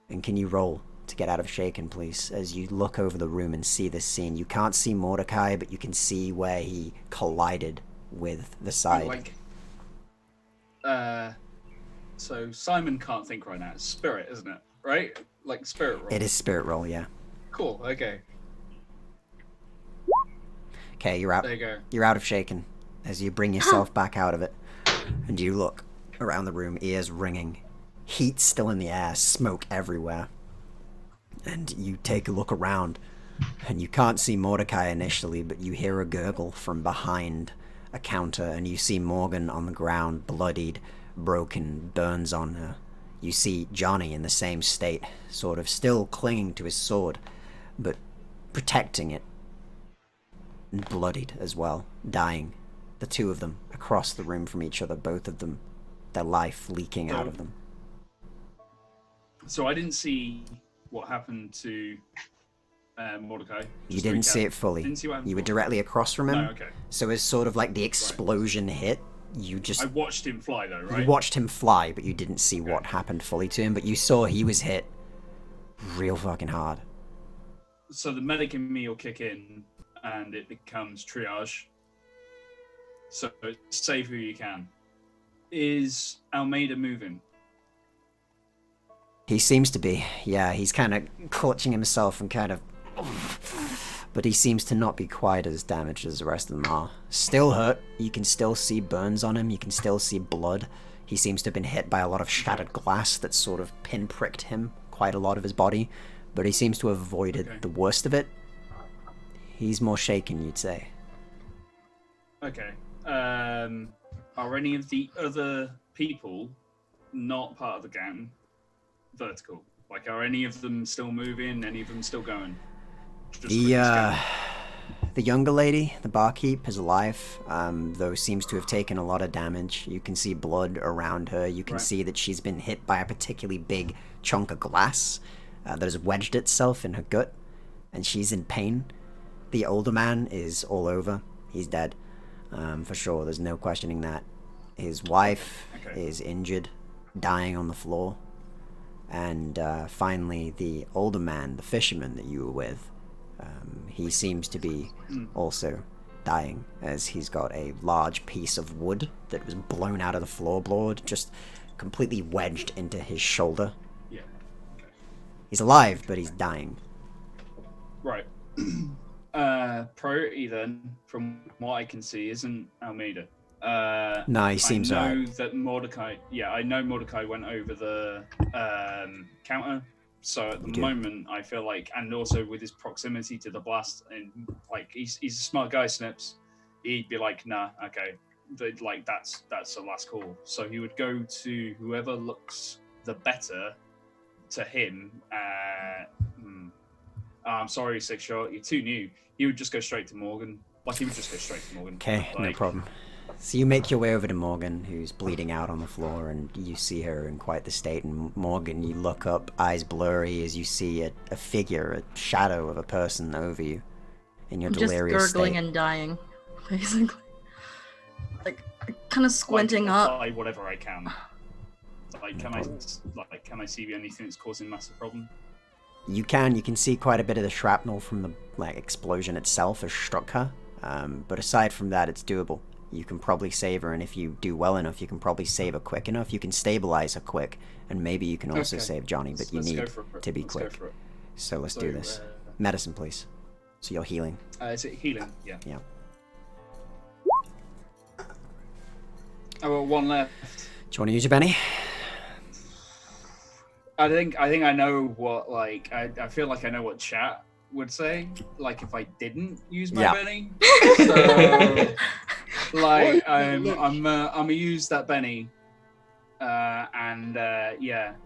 Speaker 1: And can you roll to get out of shaken, please, as you look over the room and see this scene? You can't see Mordecai, but you can see where he collided with the side.
Speaker 3: So Simon can't think right now. It's spirit, isn't it? Right? Like spirit roll.
Speaker 1: It is spirit roll, yeah.
Speaker 3: Cool, okay.
Speaker 1: Okay, you're out.
Speaker 3: There you go.
Speaker 1: You're out of shaken as you bring yourself back out of it. And you look around the room, ears ringing, heat still in the air, smoke everywhere. And you take a look around, and you can't see Mordecai initially, but you hear a gurgle from behind a counter, and you see Morgan on the ground, bloodied, broken, burns on her. You see Jonny in the same state, sort of still clinging to his sword, but protecting it. Bloodied as well, dying. The two of them, across the room from each other, both of them, their life leaking out of them.
Speaker 3: So I didn't see what happened to Mordecai.
Speaker 1: You didn't see it fully.
Speaker 3: Didn't see what happened.
Speaker 1: You were directly across from him.
Speaker 3: No, okay.
Speaker 1: So as sort of like the explosion hit, you just...
Speaker 3: I watched him fly though, right?
Speaker 1: You watched him fly, but you didn't see what happened fully to him, but you saw he was hit real fucking hard.
Speaker 3: So the medic in me will kick in, and it becomes triage. So save who you can. Is Almeida moving?
Speaker 1: He seems to be. Yeah, he's kind of clutching himself and kind of... But he seems to not be quite as damaged as the rest of them are. Still hurt. You can still see burns on him. You can still see blood. He seems to have been hit by a lot of shattered glass that sort of pinpricked him, quite a lot of his body. But he seems to have avoided the worst of it. He's more shaken, you'd say.
Speaker 3: Okay. Are any of the other people not part of the gang vertical? Like, are any of them still moving? Any of them still going?
Speaker 1: The younger lady, the barkeep, is alive, though seems to have taken a lot of damage. You can see blood around her. You can see that she's been hit by a particularly big chunk of glass that has wedged itself in her gut, and she's in pain. The older man is all over. He's dead, for sure. There's no questioning that. His wife is injured, dying on the floor. And finally, the older man, the fisherman that you were with, he seems to be also dying, as he's got a large piece of wood that was blown out of the floorboard, just completely wedged into his shoulder.
Speaker 3: Yeah. Okay.
Speaker 1: He's alive, but he's dying.
Speaker 3: Right. Priority then, from what I can see, isn't Almeida.
Speaker 1: No, he seems
Speaker 3: I know
Speaker 1: right.
Speaker 3: that Mordecai. Yeah, I know Mordecai went over the counter. So at the moment, I feel like, and also with his proximity to the blast, and like he's a smart guy, Snips. He'd be like, nah, okay, like that's the last call. So he would go to whoever looks the better to him. I'm sorry, Six Shot, you're too new. He would just go straight to Morgan. Like he would just go straight to Morgan.
Speaker 1: Okay, no problem. So you make your way over to Morgan, who's bleeding out on the floor, and you see her in quite the state. And Morgan, you look up, eyes blurry, as you see a figure, a shadow of a person over you in your delirious
Speaker 2: just gurgling
Speaker 1: state.
Speaker 2: and dying, basically. Like, kind of squinting up.
Speaker 3: Like whatever I can. Like, can I see anything that's causing massive problem?
Speaker 1: You can see quite a bit of the shrapnel from the explosion itself has struck her. But aside from that, it's doable. You can probably save her, and if you do well enough, you can probably save her quick enough. You can stabilize her quick, and maybe you can also save Jonny, but you need to be quick. So let's do this. Medicine, please. So you're healing.
Speaker 3: Is it healing? Yeah.
Speaker 1: Yeah.
Speaker 3: I've got one left.
Speaker 1: Do you want to use your Benny?
Speaker 3: I think I know what I feel like I know what chat would say. Like if I didn't use my Benny. So like I'm gonna use that Benny.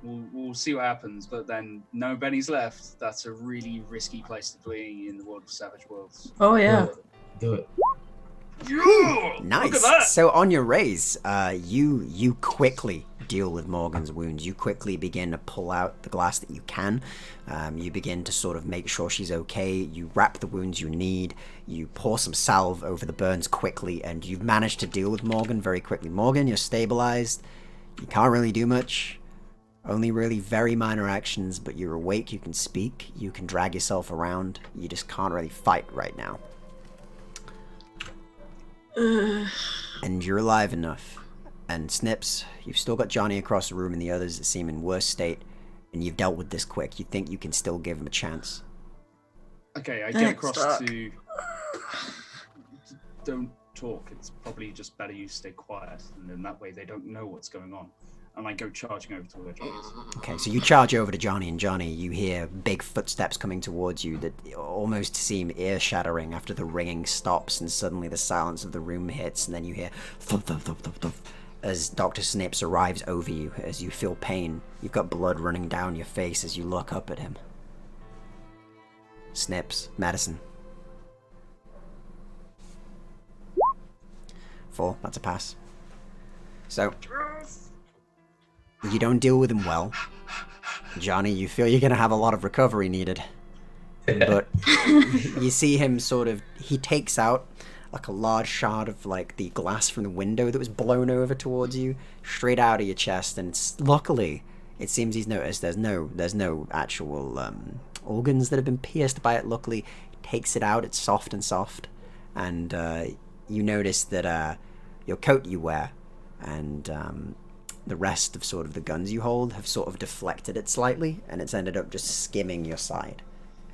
Speaker 3: We'll see what happens. But then no Bennies left. That's a really risky place to be in the world of Savage Worlds.
Speaker 2: Oh yeah.
Speaker 5: Do it.
Speaker 3: Yeah!
Speaker 1: Nice.
Speaker 3: Look at that.
Speaker 1: So on your raise, you quickly deal with Morgan's wounds. You quickly begin to pull out the glass that you can. You begin to sort of make sure she's okay. You wrap the wounds you need. You pour some salve over the burns quickly, and you've managed to deal with Morgan very quickly. Morgan, you're stabilized. You can't really do much. Only really very minor actions, but you're awake, you can speak, you can drag yourself around. You just can't really fight right now. And you're alive enough. And Snips, you've still got Jonny across the room and the others that seem in worse state, and you've dealt with this quick. You think you can still give him a chance.
Speaker 3: Okay, I get across to... Don't talk. It's probably just better you stay quiet, and then that way they don't know what's going on. And I go charging over to where Jonny is.
Speaker 1: Okay, so you charge over to Jonny, and Jonny, you hear big footsteps coming towards you that almost seem ear-shattering after the ringing stops, and suddenly the silence of the room hits, and then you hear thump, thump, thump, thump, thump, as Dr. Snips arrives over you, as you feel pain. You've got blood running down your face as you look up at him. Snips, medicine. 4, that's a pass. So, you don't deal with him well. Jonny, you feel you're going to have a lot of recovery needed. But you see him sort of, he takes out like a large shard of like the glass from the window that was blown over towards you, straight out of your chest, and it's, luckily, it seems he's noticed there's no actual organs that have been pierced by it. Luckily, he takes it out, it's soft, and you notice that your coat you wear and the rest of sort of the guns you hold have sort of deflected it slightly, and it's ended up just skimming your side.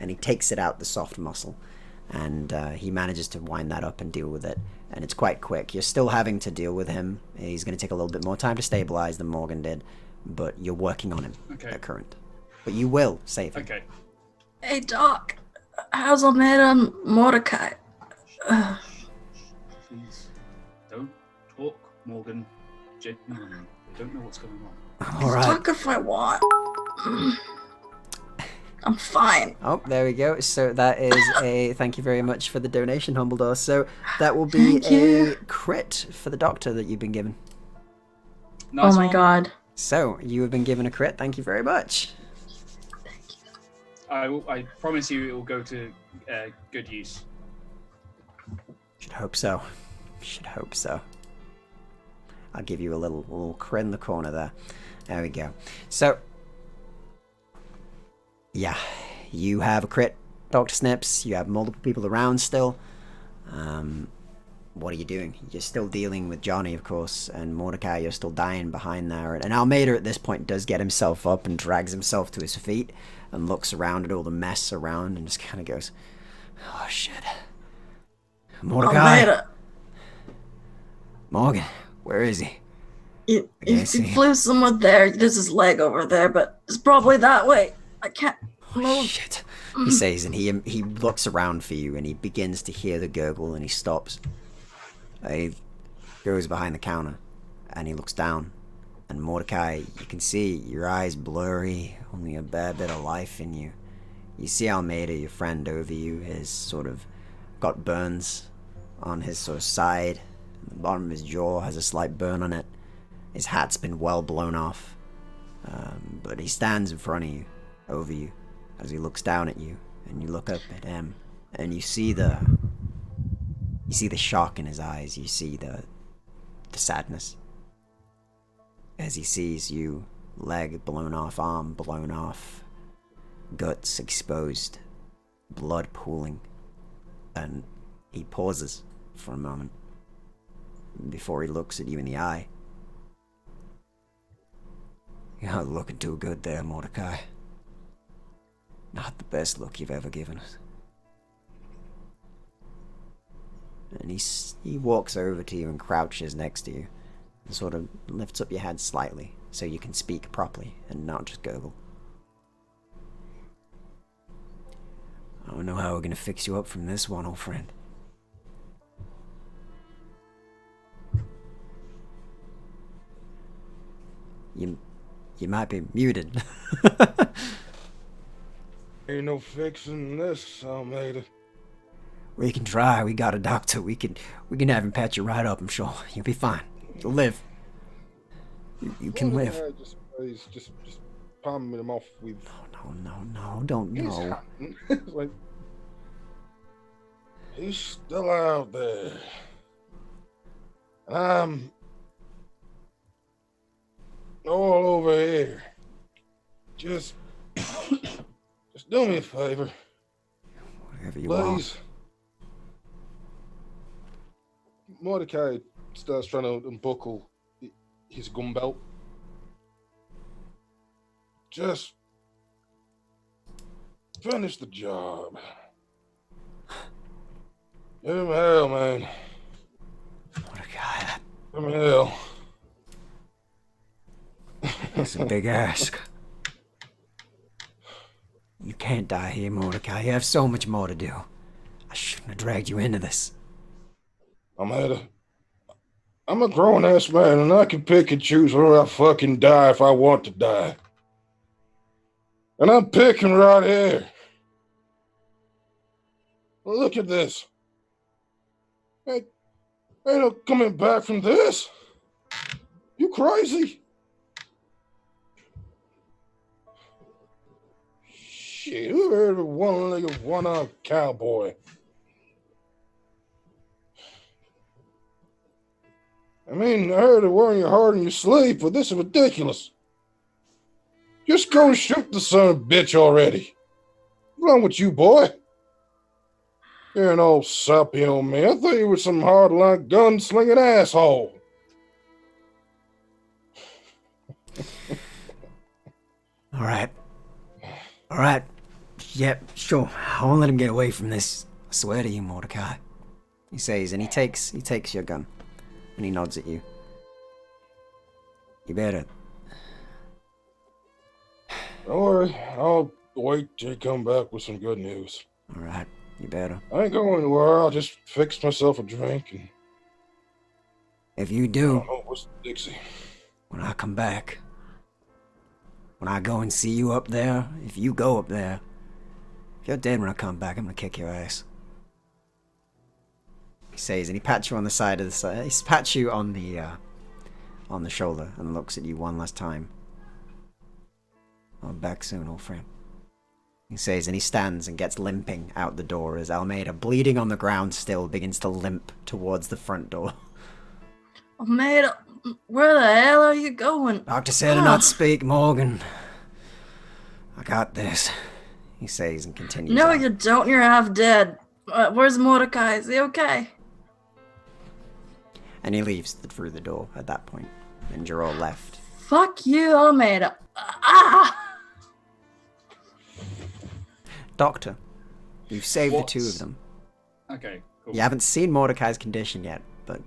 Speaker 1: And he takes it out, the soft muscle, and he manages to wind that up and deal with it, and it's quite quick. You're still having to deal with him. He's going to take a little bit more time to stabilize than Morgan did, but you're working on him at current. But you will save him.
Speaker 3: Okay.
Speaker 2: Hey Doc, how's Almeida and Mordecai?
Speaker 3: Please, don't talk, Morgan. Genuinely, they don't know what's going on.
Speaker 1: All right.
Speaker 2: Talk if I want. I'm fine.
Speaker 1: Oh, there we go. So that is a thank you very much for the donation, Humbledore. So that will be a crit for the doctor that you've been given.
Speaker 3: Nice
Speaker 2: Oh my
Speaker 3: one.
Speaker 2: god.
Speaker 1: So you have been given a crit. Thank you very much.
Speaker 3: I promise you it will go to good use.
Speaker 1: Should hope so. Should hope so. I'll give you a little crit in the corner there. There we go. So, yeah, you have a crit, Dr. Snips. You have multiple people around still. What are you doing? You're still dealing with Jonny, of course, and Mordecai, you're still dying behind there. And Almeida at this point does get himself up and drags himself to his feet and looks around at all the mess around and just kind of goes, oh shit. Mordecai.
Speaker 2: Almeida.
Speaker 1: Morgan, where is he?
Speaker 2: He flew somewhere there. There's his leg over there, but it's probably that way. I can't move.
Speaker 1: Oh, shit. He says, and he looks around for you, and he begins to hear the gurgle, and he stops. He goes behind the counter, and he looks down. And Mordecai, you can see your eyes blurry, only a bare bit of life in you. You see Almeida, your friend over you, has sort of got burns on his sort of side. The bottom of his jaw has a slight burn on it. His hat's been well blown off. But he stands in front of you, over you, as he looks down at you, and you look up at him, and you see the shock in his eyes. You see the sadness as he sees you, leg blown off, arm blown off, guts exposed, blood pooling, and he pauses for a moment before he looks at you in the eye. You're not looking too good there, Mordecai. Not the best look you've ever given us. And he walks over to you and crouches next to you. and sort of lifts up your head slightly so you can speak properly and not just gurgle. I don't know how we're gonna fix you up from this one, old friend. You might be muted.
Speaker 4: Ain't no fixing this, Almeida.
Speaker 1: We can try. We got a doctor. We can have him patch you right up, I'm sure. You'll be fine. You'll live. You can live.
Speaker 4: Please, just palm him off with...
Speaker 1: No, don't know.
Speaker 4: Like, he's still out there. And I'm all over here. Just do me a favor.
Speaker 1: Whatever you want.
Speaker 4: Please. Mordecai starts trying to unbuckle his gun belt. Just finish the job. Give him hell, man.
Speaker 1: Mordecai.
Speaker 4: Give him hell.
Speaker 1: That's a big ask. You can't die here, Mordecai. You have so much more to do. I shouldn't have dragged you into this.
Speaker 4: I'm a grown-ass man, and I can pick and choose where I fucking die if I want to die. And I'm picking right here. Look at this. Ain't no coming back from this. You crazy? Shit, who heard of a one-legged, one-armed cowboy? I mean, I heard of wearing your heart in your sleeve, but this is ridiculous. Just go and shoot the son of a bitch already. What's wrong with you, boy? You're an old sappy old man. I thought you were some hard-line gun-slinging asshole.
Speaker 1: All right. Yep, sure. I won't let him get away from this. I swear to you, Mordecai. He says, and he takes your gun. And he nods at you. You better.
Speaker 4: Don't worry, I'll wait till you come back with some good news.
Speaker 1: All right, you better.
Speaker 4: I ain't going anywhere. I'll just fix myself a drink and...
Speaker 1: If you do,
Speaker 4: what's Dixie?
Speaker 1: when I come back, when I go and see you up there, if you go up there, if you're dead when I come back, I'm gonna kick your ass. He says, and he pats you on the side of the side. He pats you on the shoulder and looks at you one last time. I'm back soon, old friend. He says, and he stands and gets limping out the door as Almeida, bleeding on the ground still, begins to limp towards the front door.
Speaker 2: Almeida, where the hell are you going?
Speaker 1: Doctor said to not speak, Morgan. I got this, he says and continues.
Speaker 2: No,
Speaker 1: on.
Speaker 2: you don't. You're half dead. Where's Mordecai? Is he okay?
Speaker 1: And he leaves through the door at that point. And you're all left.
Speaker 2: Fuck you, Almeida. Ah!
Speaker 1: Doctor, you've saved the two of them.
Speaker 3: Okay, cool.
Speaker 1: You haven't seen Mordecai's condition yet, but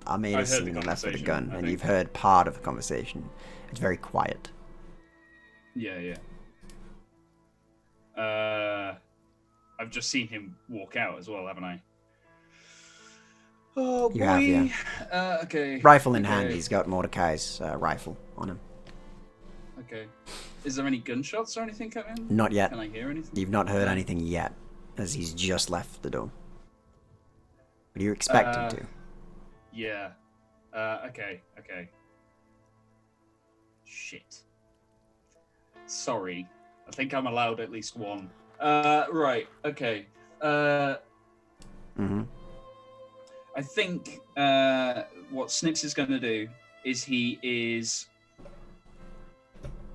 Speaker 1: Almeida's
Speaker 3: I've heard
Speaker 1: seen
Speaker 3: the
Speaker 1: him left with a gun,
Speaker 3: conversation, I
Speaker 1: and
Speaker 3: think.
Speaker 1: you've heard part of the conversation. It's very quiet.
Speaker 3: Yeah. I've just seen him walk out as well, haven't I? Oh boy.
Speaker 1: You have, yeah.
Speaker 3: Okay.
Speaker 1: Rifle in hand, he's got Mordecai's rifle on him.
Speaker 3: Okay. Is there any gunshots or anything coming?
Speaker 1: Not yet.
Speaker 3: Can I hear anything?
Speaker 1: You've not heard anything yet, as he's just left the door. But you expect him to.
Speaker 3: Yeah. Okay. Shit. Sorry. I think I'm allowed at least one. Right. Okay.
Speaker 1: Mm-hmm.
Speaker 3: I think what Snips is going to do is he is...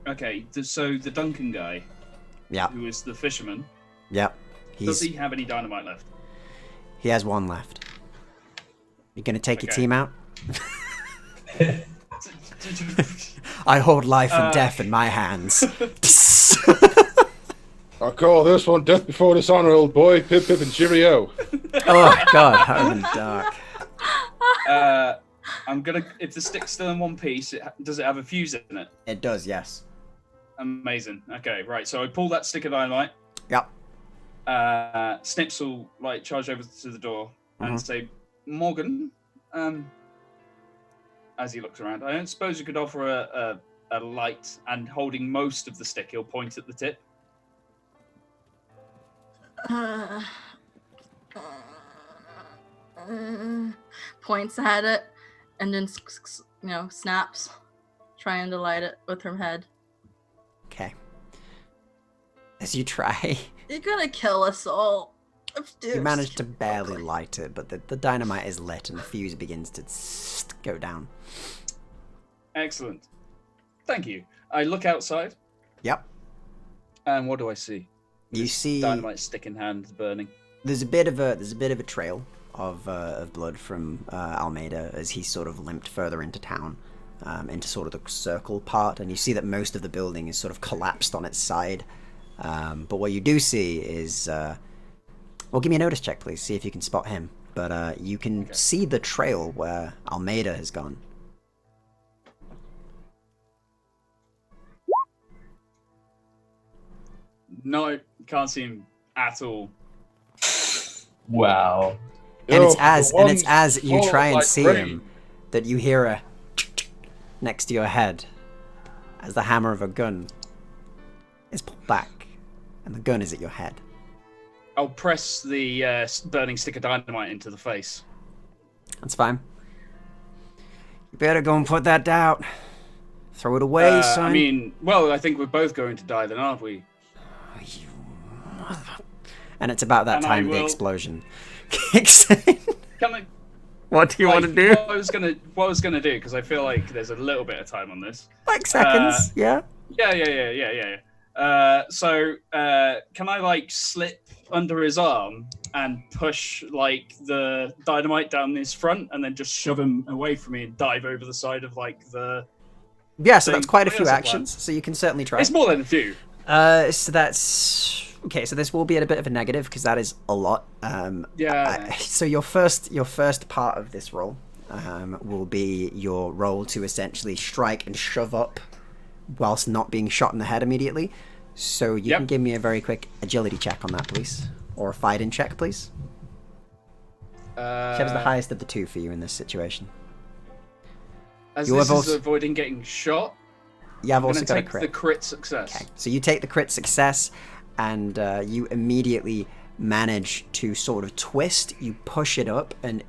Speaker 3: Okay, so the Duncan guy,
Speaker 1: Yeah.
Speaker 3: who is the fisherman,
Speaker 1: Yep.
Speaker 3: does he have any dynamite left?
Speaker 1: He has one left. You gonna take your
Speaker 3: Okay.
Speaker 1: team out? I hold life and death in my hands.
Speaker 4: I call this one death before dishonor, old boy. Pip, pip, and cheerio.
Speaker 1: Oh, God. Home and dark.
Speaker 3: If the stick's still in one piece, does it have a fuse in it?
Speaker 1: It does, yes.
Speaker 3: Amazing. Okay, right. So I pull that stick of dynamite.
Speaker 1: Yep.
Speaker 3: Snips will like charge over to the door and say, Morgan, as he looks around, I don't suppose you could offer a light, and holding most of the stick, he'll point at the tip.
Speaker 2: Points at it and then snaps, trying to light it with her head.
Speaker 1: Okay. As you try,
Speaker 2: You're gonna kill us all.
Speaker 1: you manage to barely light it, but the dynamite is lit and the fuse begins to go down.
Speaker 3: Excellent. Thank you. I look outside.
Speaker 1: Yep.
Speaker 3: And what do I see?
Speaker 1: You see
Speaker 3: dynamite stick in hand, burning.
Speaker 1: There's a bit of a trail of blood from Almeida as he sort of limped further into town, into sort of the circle part, and you see that most of the building is sort of collapsed on its side. But what you do see is, well, give me a notice check, please. See if you can spot him. But you can see the trail where Almeida has gone.
Speaker 3: No, can't see him at all.
Speaker 5: Wow.
Speaker 1: And it's as you try and see him that you hear a next to your head as the hammer of a gun is pulled back and the gun is at your head.
Speaker 3: I'll press the burning stick of dynamite into the face.
Speaker 1: That's fine. You better go and put that down. Throw it away, son.
Speaker 3: I mean, well, I think we're both going to die then, aren't we?
Speaker 1: And it's about that
Speaker 3: And
Speaker 1: time
Speaker 3: I
Speaker 1: the
Speaker 3: will-
Speaker 1: explosion kicks in.
Speaker 3: Can I?
Speaker 1: What do you want to do?
Speaker 3: What I was gonna do, because I feel like there's a little bit of time on this.
Speaker 1: Like seconds, yeah?
Speaker 3: Yeah. So can I like slip under his arm and push like the dynamite down his front, and then just shove him away from me and dive over the side of like the?
Speaker 1: Yeah, so that's
Speaker 3: thing?
Speaker 1: quite a
Speaker 3: What
Speaker 1: few
Speaker 3: else I
Speaker 1: actions, so you can certainly try.
Speaker 3: It's more than a few.
Speaker 1: So that's okay. So this will be at a bit of a negative because that is a lot. So your first part of this roll will be your roll to essentially strike and shove up, whilst not being shot in the head immediately. So you can give me a very quick agility check on that, please, or a fighting check, please. Whichever's the highest of the two for you in this situation.
Speaker 3: As
Speaker 1: You
Speaker 3: this
Speaker 1: have
Speaker 3: is
Speaker 1: also-
Speaker 3: avoiding getting shot,
Speaker 1: You have
Speaker 3: I'm
Speaker 1: also
Speaker 3: gonna
Speaker 1: got a
Speaker 3: take
Speaker 1: crit.
Speaker 3: the crit success.
Speaker 1: Okay, so you take the crit success, and you immediately manage to sort of twist. You push it up, and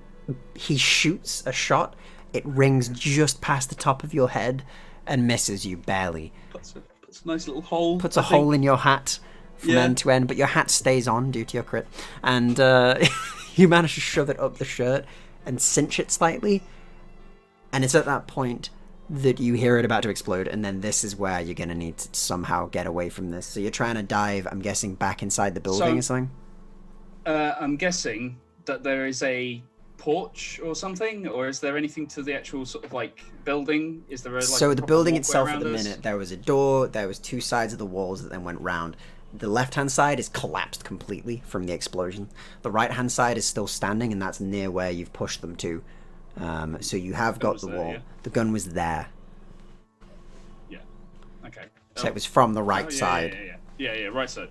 Speaker 1: he shoots a shot. It rings just past the top of your head and misses you barely.
Speaker 3: Puts a nice little hole.
Speaker 1: Puts a hole in your hat from end to end, but your hat stays on due to your crit. And you manage to shove it up the shirt and cinch it slightly. And it's at that point that you hear it about to explode, and then this is where you're going to need to somehow get away from this. So you're trying to dive, I'm guessing, back inside the building or something?
Speaker 3: I'm guessing that there is a porch or something, or is there anything to the actual sort of like building? Is there a, like,
Speaker 1: So
Speaker 3: a
Speaker 1: the
Speaker 3: proper
Speaker 1: building
Speaker 3: walkway
Speaker 1: itself at
Speaker 3: around
Speaker 1: the
Speaker 3: us?
Speaker 1: minute, there was a door, there was two sides of the walls that then went round. The left-hand side is collapsed completely from the explosion. The right-hand side is still standing, and that's near where you've pushed them to. So you have got the wall.
Speaker 3: Yeah.
Speaker 1: The gun was there.
Speaker 3: Yeah. Okay.
Speaker 1: So it was from the right side.
Speaker 3: Yeah, right side.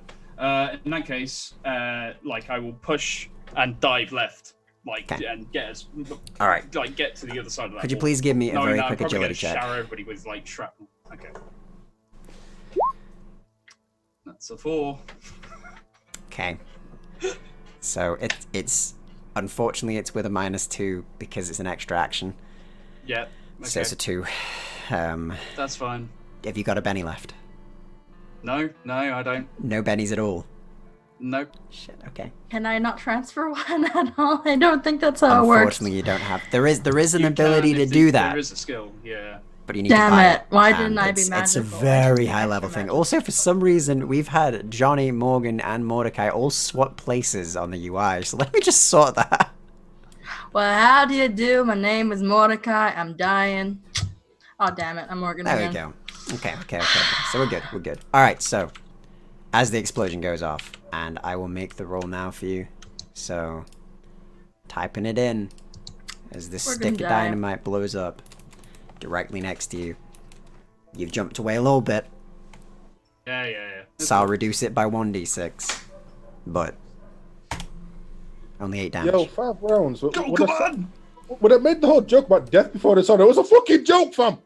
Speaker 3: In that case, like I will push and dive left, like and get us.
Speaker 1: All right.
Speaker 3: Like get to the other side of that.
Speaker 1: Could you
Speaker 3: wall.
Speaker 1: please give me a
Speaker 3: Knowing
Speaker 1: very
Speaker 3: that I'm
Speaker 1: quick
Speaker 3: probably
Speaker 1: agility
Speaker 3: gonna
Speaker 1: check?
Speaker 3: shower everybody with like shrapnel. Okay. That's a 4.
Speaker 1: Okay. So it's unfortunately it's with a -2 because it's an extra action.
Speaker 3: Yeah. Okay.
Speaker 1: So it's a 2.
Speaker 3: That's fine.
Speaker 1: Have you got a Benny left?
Speaker 3: No, I don't.
Speaker 1: No Bennies at all.
Speaker 3: Nope.
Speaker 1: Shit. Okay.
Speaker 2: Can I not transfer one at all? I don't think that's how it works.
Speaker 1: Unfortunately, you don't have. There is an
Speaker 3: You
Speaker 1: ability
Speaker 3: can
Speaker 1: to
Speaker 3: if
Speaker 1: do that.
Speaker 3: There is a skill. Yeah.
Speaker 1: But you need to
Speaker 2: Damn
Speaker 1: buy
Speaker 2: it. Why didn't
Speaker 1: and
Speaker 2: I be
Speaker 1: It's a
Speaker 2: magical?
Speaker 1: very
Speaker 2: I
Speaker 1: high
Speaker 2: should be
Speaker 1: level
Speaker 2: extra
Speaker 1: thing.
Speaker 2: magical.
Speaker 1: Also, for some reason, we've had Jonny, Morgan, and Mordecai all swap places on the UI. So let me just sort that.
Speaker 2: Well, how do you do? My name is Mordecai. I'm dying. Oh, damn it. I'm Morgan
Speaker 1: There we
Speaker 2: again.
Speaker 1: go. Okay. So we're good. All right. So as the explosion goes off, and I will make the roll now for you. So typing it in. as this
Speaker 2: We're
Speaker 1: stick
Speaker 2: gonna
Speaker 1: of
Speaker 2: die.
Speaker 1: dynamite blows up directly next to you. You've jumped away a little bit,
Speaker 3: Yeah.
Speaker 1: so I'll reduce it by 1d6. But only 8 damage.
Speaker 4: Yo, 5 rounds.
Speaker 3: Go, come on!
Speaker 4: When I made the whole joke about death before this on, it was a fucking joke, fam.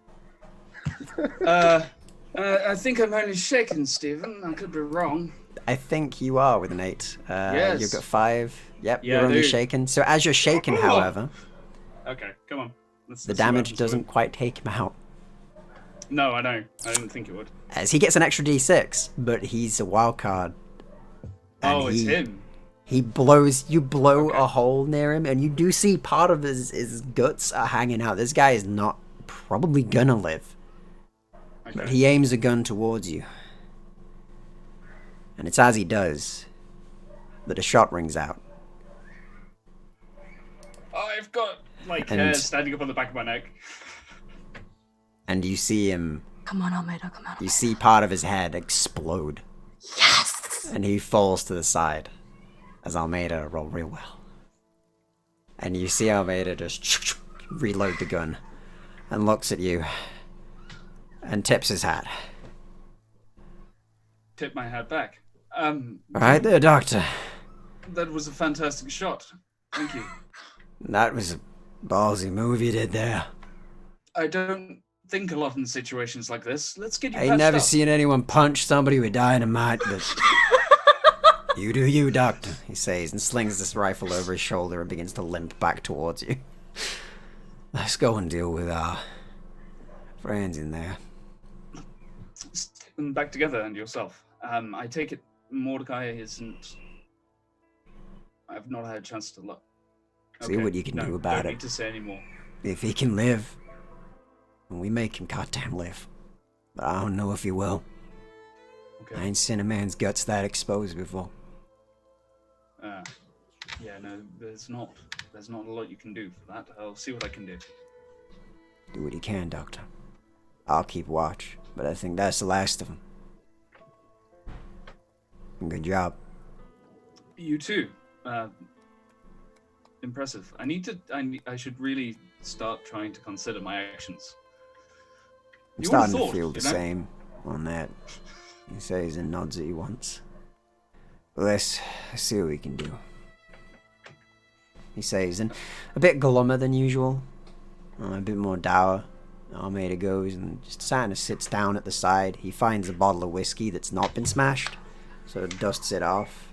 Speaker 3: I think I'm only shaken, Stephen. I could be wrong.
Speaker 1: I think you are with an 8.
Speaker 3: Yes.
Speaker 1: You've got 5. Yep,
Speaker 3: Yeah,
Speaker 1: you're only
Speaker 3: dude.
Speaker 1: shaken. So as you're shaken, however,
Speaker 3: Okay, come on. Let's
Speaker 1: the
Speaker 3: see what
Speaker 1: damage
Speaker 3: happens.
Speaker 1: doesn't quite take him out.
Speaker 3: No, I know. I didn't think it would.
Speaker 1: As he gets an extra d6, but he's a wild card. And
Speaker 3: Oh, it's him.
Speaker 1: He blows, you blow
Speaker 3: Okay.
Speaker 1: a hole near him, and you do see part of his guts are hanging out. This guy is not probably gonna live. But
Speaker 3: Okay.
Speaker 1: he aims a gun towards you. And it's as he does that a shot rings out.
Speaker 3: I've got like
Speaker 1: And-
Speaker 3: hair standing up on the back of my neck.
Speaker 1: And you see him,
Speaker 2: Come on, Almeida, come on.
Speaker 1: you see part of his head explode.
Speaker 2: Yes!
Speaker 1: And he falls to the side as Almeida roll real well. And you see Almeida just reload the gun and looks at you and tips his hat.
Speaker 3: Tip my hat back.
Speaker 1: Right there, Doctor.
Speaker 3: That was a fantastic shot. Thank you.
Speaker 1: That was a ballsy move you did there.
Speaker 3: I don't think a lot in situations like this. Let's get you
Speaker 1: I ain't
Speaker 3: patched
Speaker 1: never
Speaker 3: up.
Speaker 1: seen anyone punch somebody with dynamite, but you do you, Doctor, he says, and slings this rifle over his shoulder and begins to limp back towards you. Let's go and deal with our friends in there.
Speaker 3: Stick them back together and yourself. I take it Mordecai isn't. I've not had a chance to look.
Speaker 1: See what you can do about
Speaker 3: don't
Speaker 1: it.
Speaker 3: need to say any more.
Speaker 1: If he can live, then we make him goddamn live. But I don't know if he will. I
Speaker 3: Okay.
Speaker 1: ain't seen a man's guts that exposed before.
Speaker 3: Yeah, no, there's not a lot you can do for that. I'll see what I can do.
Speaker 1: Do what you can, Doctor. I'll keep watch, but I think that's the last of them. Good job.
Speaker 3: You too. Impressive. I should really start trying to consider my actions.
Speaker 1: I'm
Speaker 3: You would've
Speaker 1: starting to
Speaker 3: thought,
Speaker 1: feel the
Speaker 3: you know?
Speaker 1: same on that. He says and nods at you once. Well, let's see what we can do. He says, and a bit glummer than usual, a bit more dour. Almeida goes and just kind of sits down at the side. He finds a bottle of whiskey that's not been smashed, sort of dusts it off,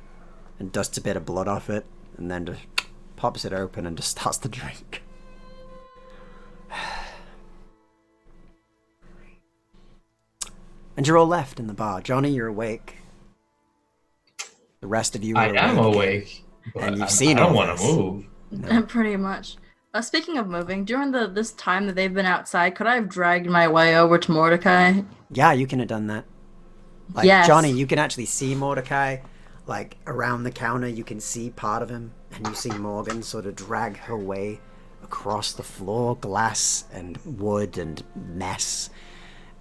Speaker 1: and dusts a bit of blood off it, and then just pops it open and just starts to drink. And you're all left in the bar. Jonny, you're awake. The rest of you are
Speaker 5: I am awake.
Speaker 1: And
Speaker 5: But
Speaker 1: you've seen
Speaker 5: I don't
Speaker 1: all
Speaker 5: want
Speaker 1: this.
Speaker 5: to move.
Speaker 1: No.
Speaker 2: Pretty much. Speaking of moving, during this time that they've been outside, could I have dragged my way over to Mordecai?
Speaker 1: Yeah, you can have done that. Like,
Speaker 2: Yes.
Speaker 1: Jonny, you can actually see Mordecai, like, around the counter. You can see part of him, and you see Morgan sort of drag her way across the floor, glass and wood and mess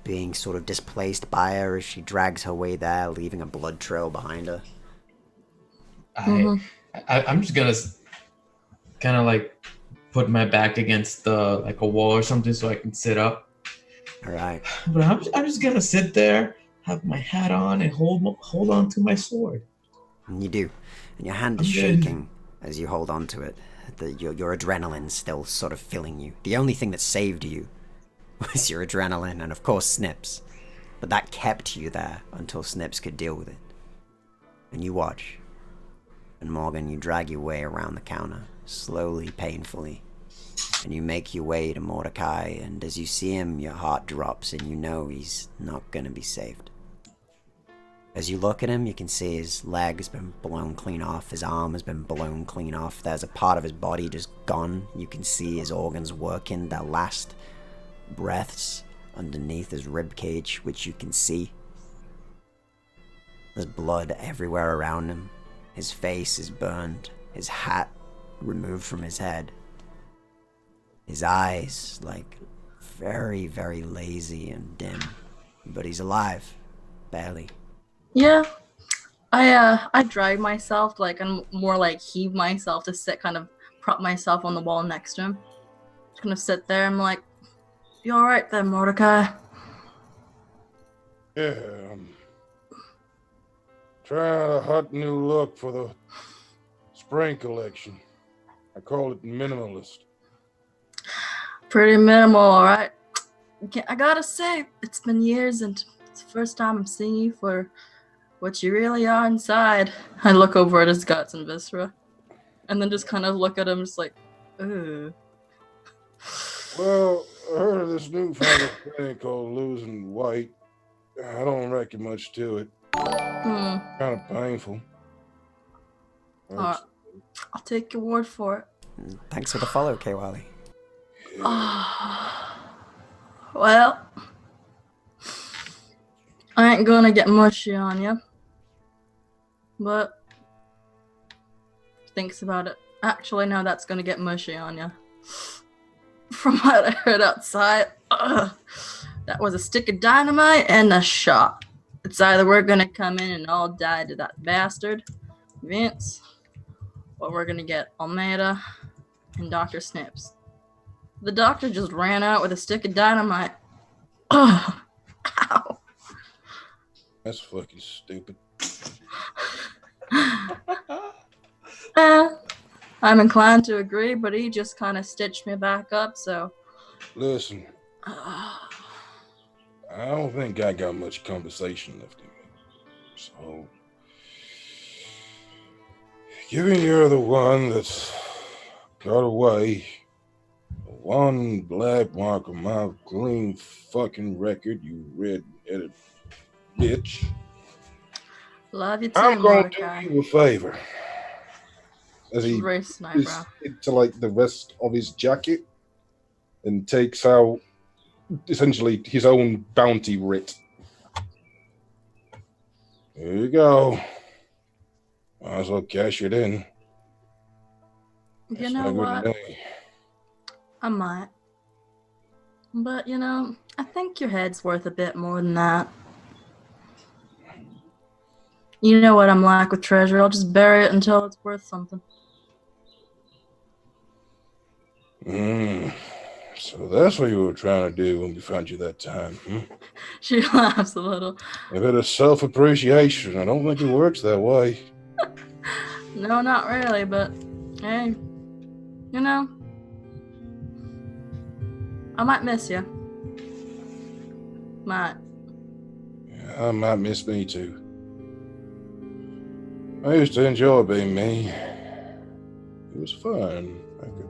Speaker 1: being sort of displaced by her as she drags her way there, leaving a blood trail behind her.
Speaker 5: I'm just gonna kind of like put my back against like a wall or something so I can sit up.
Speaker 1: All right.
Speaker 5: But I'm just gonna sit there, have my hat on, and hold on to my sword.
Speaker 1: And you do. And your hand is
Speaker 5: Okay.
Speaker 1: shaking as you hold on to it. Your adrenaline's still sort of filling you. The only thing that saved you was your adrenaline and, of course, Snips. But that kept you there until Snips could deal with it. And you watch. And Morgan, you drag your way around the counter, slowly, painfully. And you make your way to Mordecai, and as you see him, your heart drops and you know he's not gonna be saved. As you look at him, you can see his leg has been blown clean off, his arm has been blown clean off, there's a part of his body just gone. You can see his organs working their last breaths underneath his rib cage, which you can see. There's blood everywhere around him. His face is burned, his hat removed from his head. His eyes, like, very, very lazy and dim. But he's alive. Barely.
Speaker 2: Yeah. I drag myself, like, and more like heave myself to sit, kind of prop myself on the wall next to him. Just gonna sit there. I'm like, you all right there, Mordecai?
Speaker 4: Yeah, I'm trying a hot new look for the spring collection. I call it minimalist.
Speaker 2: Pretty minimal, all right. I gotta say, it's been years, and it's the first time I'm seeing you for what you really are inside. I look over at his guts and viscera, and then just kind of look at him, just like, ugh.
Speaker 4: Well, I heard of this newfangled thing called losing weight. I don't reckon much to it.
Speaker 2: Hmm.
Speaker 4: Kind of painful.
Speaker 2: I'll take your word for it.
Speaker 1: Thanks for the follow, Kwali.
Speaker 2: Well, I ain't gonna get mushy on you, but thinks about it. Actually, no, that's gonna get mushy on you. From what I heard outside, that was a stick of dynamite and a shot. It's either we're gonna come in and all die to that bastard, Vince, or we're gonna get Almeida and Dr. Snips. The doctor just ran out with a stick of dynamite. Ow.
Speaker 4: That's fucking stupid.
Speaker 2: I'm inclined to agree, but he just kind of stitched me back up, so...
Speaker 4: Listen, I don't think I got much conversation left in me. So, given you're the one that's got away, the one black mark on my clean fucking record, you red-headed bitch,
Speaker 2: Love you too,
Speaker 4: I'm going
Speaker 2: Mordecai.
Speaker 4: to do you a favor. As he
Speaker 2: Race an
Speaker 4: is
Speaker 2: eyebrow.
Speaker 4: into like the rest of his jacket and takes out essentially his own bounty writ. There you go. Might as well cash it in.
Speaker 2: You
Speaker 4: That's
Speaker 2: know
Speaker 4: not good
Speaker 2: what?
Speaker 4: to me.
Speaker 2: I might. But, you know, I think your head's worth a bit more than that. You know what I'm like with treasure. I'll just bury it until it's worth something.
Speaker 4: So that's what you were trying to do when we found you that time, hmm?
Speaker 2: She laughs a little.
Speaker 4: A bit of self-appreciation. I don't think it works that way.
Speaker 2: No, not really, but hey, you know, I might miss you. Might.
Speaker 4: Yeah, I might miss me too. I used to enjoy being me. It was fun. I could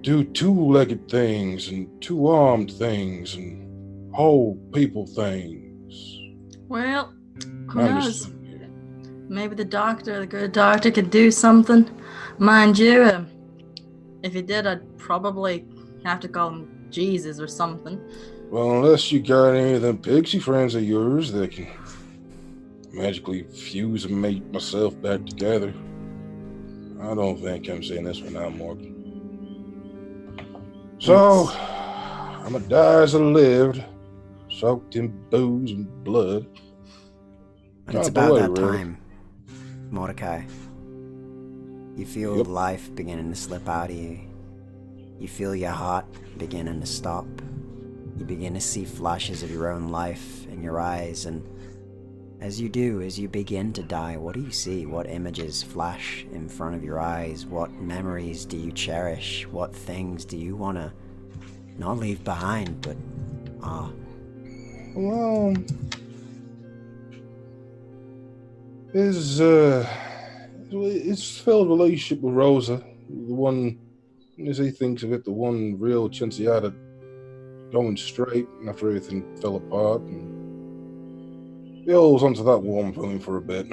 Speaker 4: do two-legged things and two-armed things and whole people things.
Speaker 2: Well, who
Speaker 4: I'm
Speaker 2: knows?
Speaker 4: just-
Speaker 2: Maybe the good doctor, could do something. Mind you, if he did, I'd probably have to call him Jesus or something.
Speaker 4: Well, unless you got any of them pixie friends of yours that can magically fuse and make myself back together. I don't think I'm saying this one out, Morgan. So, I'm a die as I lived, soaked in booze and blood.
Speaker 1: And it's
Speaker 4: Kinda
Speaker 1: about
Speaker 4: boy,
Speaker 1: that
Speaker 4: really.
Speaker 1: time, Mordecai. You feel
Speaker 4: Yep.
Speaker 1: life beginning to slip out of you. You feel your heart beginning to stop. You begin to see flashes of your own life in your eyes, and as you do, as you begin to die, what do you see? What images flash in front of your eyes? What memories do you cherish? What things do you want to not leave behind, but
Speaker 4: Well, his failed relationship with Rosa, the one, as he thinks of it, the one real chance he had at going straight after everything fell apart. And he holds onto that warm feeling for a bit,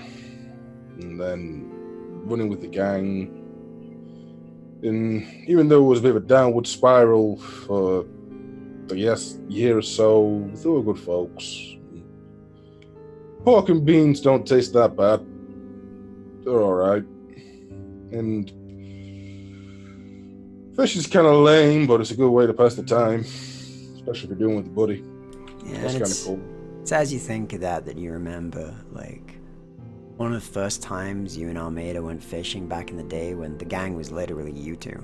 Speaker 4: and then running with the gang. And even though it was a bit of a downward spiral for, I guess, a year or so, they were good folks. Pork and beans don't taste that bad. They're alright. And fish is kind of lame, but it's a good way to pass the time. Especially if you're doing with the buddy.
Speaker 1: yeah,
Speaker 4: That's
Speaker 1: and
Speaker 4: kind of cool.
Speaker 1: it's as you think of that you remember, like, one of the first times you and Almeida went fishing back in the day when the gang was literally you two.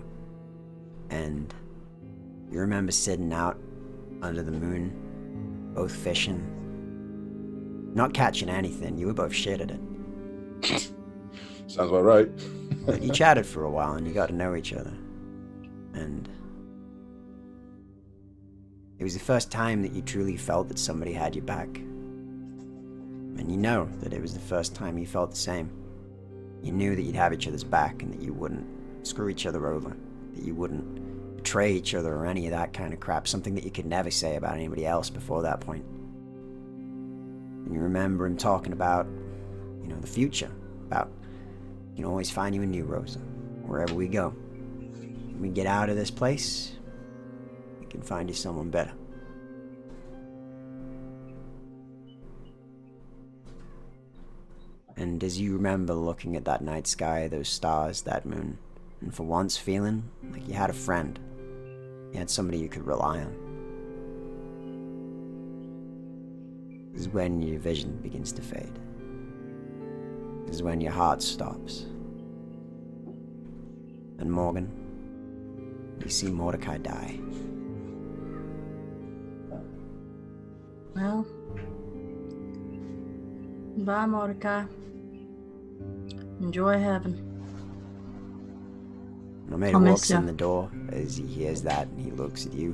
Speaker 1: And you remember sitting out under the moon, both fishing, not catching anything. You were both shit at it.
Speaker 4: Sounds about right.
Speaker 1: But you chatted for a while and you got to know each other. And it was the first time that you truly felt that somebody had your back. And you know that it was the first time you felt the same. You knew that you'd have each other's back and that you wouldn't screw each other over, that you wouldn't betray each other or any of that kind of crap, something that you could never say about anybody else before that point. And you remember him talking about, you know, the future, about you can always find you a new Rosa, wherever we go. When we get out of this place, we can find you someone better. And as you remember looking at that night sky, those stars, that moon, and for once feeling like you had a friend, you had somebody you could rely on, is when your vision begins to fade. Is when your heart stops. And Morgan, you see Mordecai die.
Speaker 2: Well, bye, Mordecai. Enjoy heaven.
Speaker 1: Nomeda
Speaker 2: I'll miss
Speaker 1: walks in
Speaker 2: ya.
Speaker 1: the door as he hears that, and he looks at you.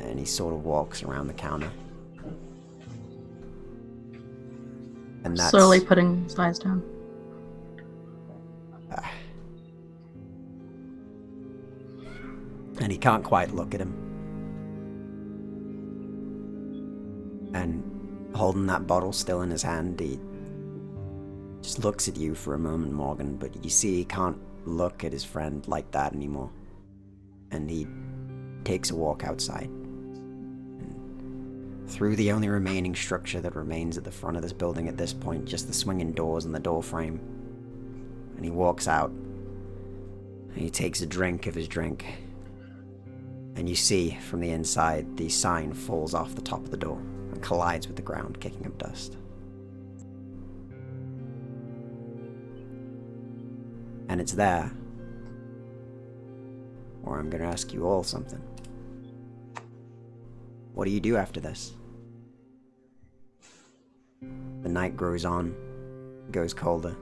Speaker 1: And he sort of walks around the counter. And that's...
Speaker 2: Slowly putting his eyes down.
Speaker 1: And he can't quite look at him. And holding that bottle still in his hand, he just looks at you for a moment, Morgan, but you see he can't look at his friend like that anymore. And he takes a walk outside. And through the only remaining structure that remains at the front of this building at this point, just the swinging doors and the door frame. And he walks out. And he takes a drink of his drink. And you see from the inside the sign falls off the top of the door and collides with the ground, kicking up dust. And it's there where I'm going to ask you all something. What do you do after this? The night grows on, goes colder.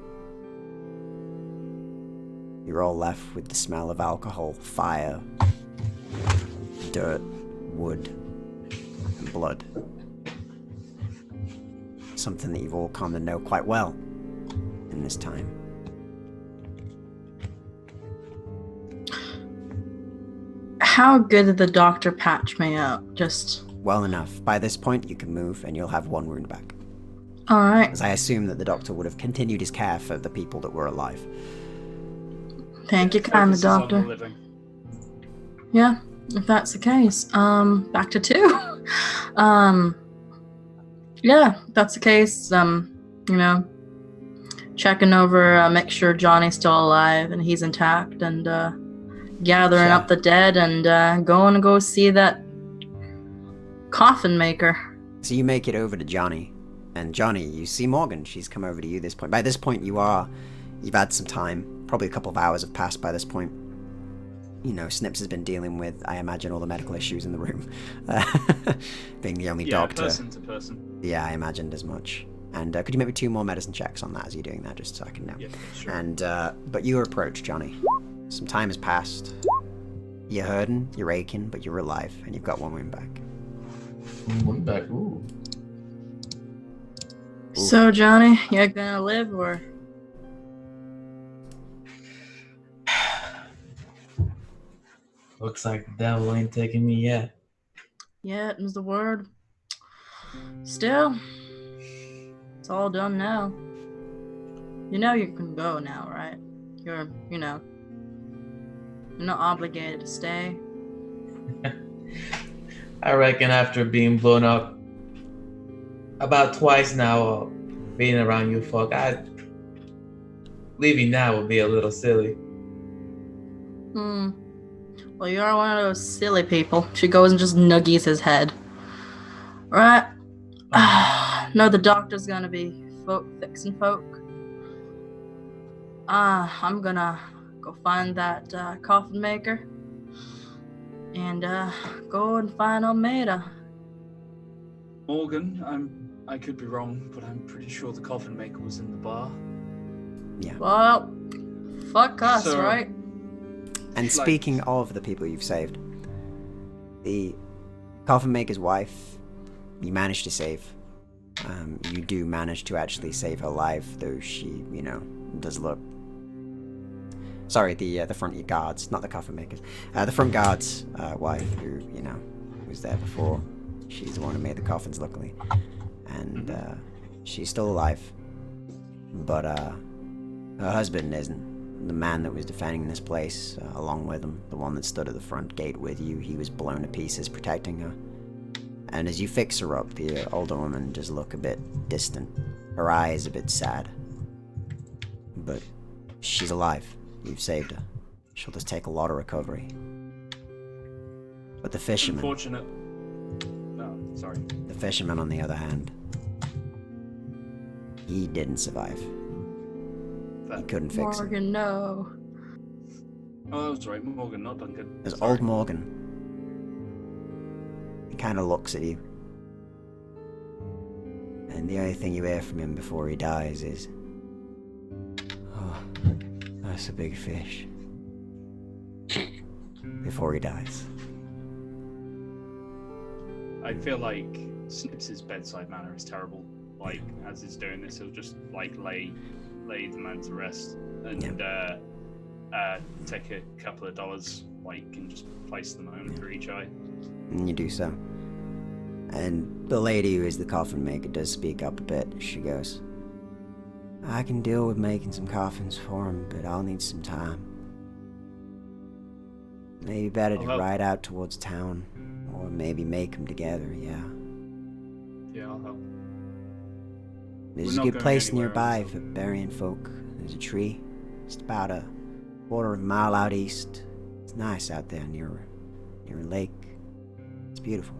Speaker 1: You're all left with the smell of alcohol, fire, dirt, wood, and blood. Something that you've all come to know quite well in this time.
Speaker 2: How good did the doctor patch me up? Just...
Speaker 1: Well enough. By this point, you can move and you'll have one wound back.
Speaker 2: Alright.
Speaker 1: As I assume that the doctor would have continued his care for the people that were alive.
Speaker 2: Thank you kindly,
Speaker 3: Focuses on the
Speaker 2: doctor.
Speaker 3: living.
Speaker 2: Yeah, if that's the case. Back to 2. Yeah, if that's the case, you know, checking over, make sure Johnny's still alive and he's intact, and gathering
Speaker 1: Yeah.
Speaker 2: up the dead and going to go see that coffin maker.
Speaker 1: So you make it over to Jonny. And Jonny, you see Morgan. She's come over to you this point. By this point, you've had some time. Probably a couple of hours have passed by this point. You know, Snips has been dealing with, I imagine, all the medical issues in the room. Being the only doctor.
Speaker 3: Person to person.
Speaker 1: Yeah, I imagined as much. And could you make me 2 more medicine checks on that as you're doing that, just so I can know?
Speaker 3: Yeah, sure.
Speaker 1: And, but you approach Jonny. Some time has passed. You're hurting, you're aching, but you're alive, and you've got 1 wound back.
Speaker 5: One back. Ooh.
Speaker 2: So, Johnny, you're gonna live or...
Speaker 5: Looks like the devil ain't taking me yet.
Speaker 2: Yeah, it was the word. Still, it's all done now. You know you can go now, right? You're not obligated to stay.
Speaker 5: I reckon after being blown up about twice now, being around you folk, leaving now would be a little silly.
Speaker 2: Well, you are one of those silly people. She goes and just nuggies his head. Right? No, the doctor's gonna be fixing folk. I'm gonna go find that coffin maker and go and find Almeida.
Speaker 3: Morgan, I could be wrong, but I'm pretty sure the coffin maker was in the bar.
Speaker 1: Yeah.
Speaker 2: Well, fuck us,
Speaker 3: So-
Speaker 2: right?
Speaker 1: And speaking of the people you've saved, the coffin maker's wife, you managed to save. You do manage to actually save her life, though she, does look. Sorry, the front guards, not the coffin makers. The front guard's wife, who was there before. She's the one who made the coffins, luckily, and she's still alive. But her husband isn't. The man that was defending this place, along with him, the one that stood at the front gate with you, he was blown to pieces protecting her. And as you fix her up, the older woman just look a bit distant. Her eyes a bit sad. But she's alive. You've saved her. She'll just take a lot of recovery. But the fisherman...
Speaker 3: Unfortunate. No, sorry.
Speaker 1: The fisherman, on the other hand, he didn't survive. He couldn't fix it.
Speaker 2: Morgan, no.
Speaker 3: Oh, that's right, Morgan, not Duncan.
Speaker 1: There's
Speaker 3: Sorry.
Speaker 1: old Morgan. He kind of looks at you. And the only thing you hear from him before he dies is, "Oh, that's a big fish." Before he dies.
Speaker 3: I feel like Snips's bedside manner is terrible. Like, as he's doing this, he'll just like lay the man to rest and take a couple of dollars, and just place them home through each eye.
Speaker 1: And you do so. And the lady who is the coffin maker does speak up a bit. She goes, "I can deal with making some coffins for him, but I'll need some time. Maybe better to ride out towards town, or maybe make them together, yeah.
Speaker 3: Yeah, I'll help.
Speaker 1: There's
Speaker 3: We're
Speaker 1: a
Speaker 3: not
Speaker 1: good
Speaker 3: going
Speaker 1: place
Speaker 3: anywhere
Speaker 1: nearby
Speaker 3: else.
Speaker 1: for burying folk. There's a tree, just about a quarter of a mile out east. It's nice out there near a lake. It's beautiful."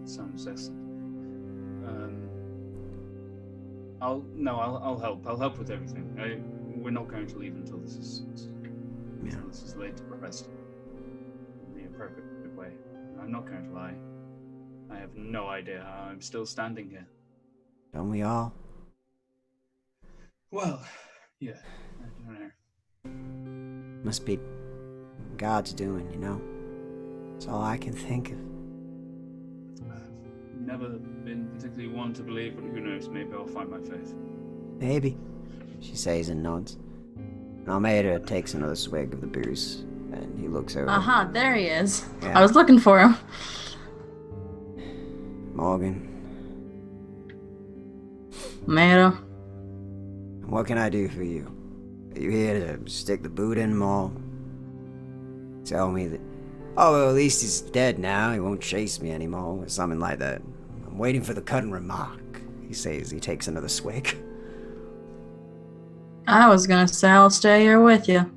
Speaker 3: Sounds excellent. I'll help. I'll help with everything. We're not going to leave until this is laid to rest in the appropriate way. I'm not going to lie. I have no idea how I'm still standing here.
Speaker 1: Don't we all?
Speaker 3: Well, yeah, I don't know.
Speaker 1: Must be God's doing, That's all I can think of.
Speaker 3: I've never been particularly one to believe, but who knows, maybe I'll find my faith.
Speaker 1: Maybe, she says and nods. And Almeida takes another swig of the booze, and he looks over.
Speaker 2: Aha, there he is.
Speaker 1: Yeah.
Speaker 2: I was looking for him.
Speaker 1: Morgan,
Speaker 2: Almeida.
Speaker 1: what can I do for you? Are you here to stick the boot in more? Tell me that, oh, well, at least he's dead now, he won't chase me anymore, or something like that. I'm waiting for the cutting remark, he says. He takes another swig.
Speaker 2: I was gonna say I'll stay here with you.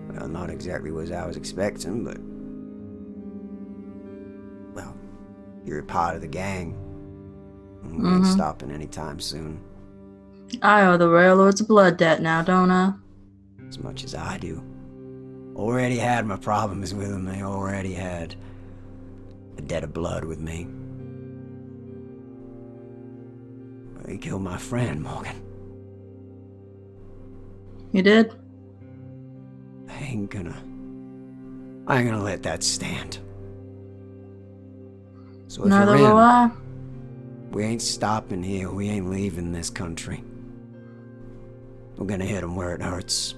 Speaker 1: Well, not exactly what I was expecting, but... Well, you're a part of the gang. We ain't stopping anytime soon.
Speaker 2: I owe the railroads a blood debt now, don't I?
Speaker 1: As much as I do. Already had my problems with them. They already had a debt of blood with me. They killed my friend, Morgan.
Speaker 2: You did?
Speaker 1: I ain't gonna let that stand. So if
Speaker 2: Neither
Speaker 1: you're
Speaker 2: will
Speaker 1: in,
Speaker 2: I.
Speaker 1: we ain't stopping here. We ain't leaving this country. We're gonna hit them where it hurts.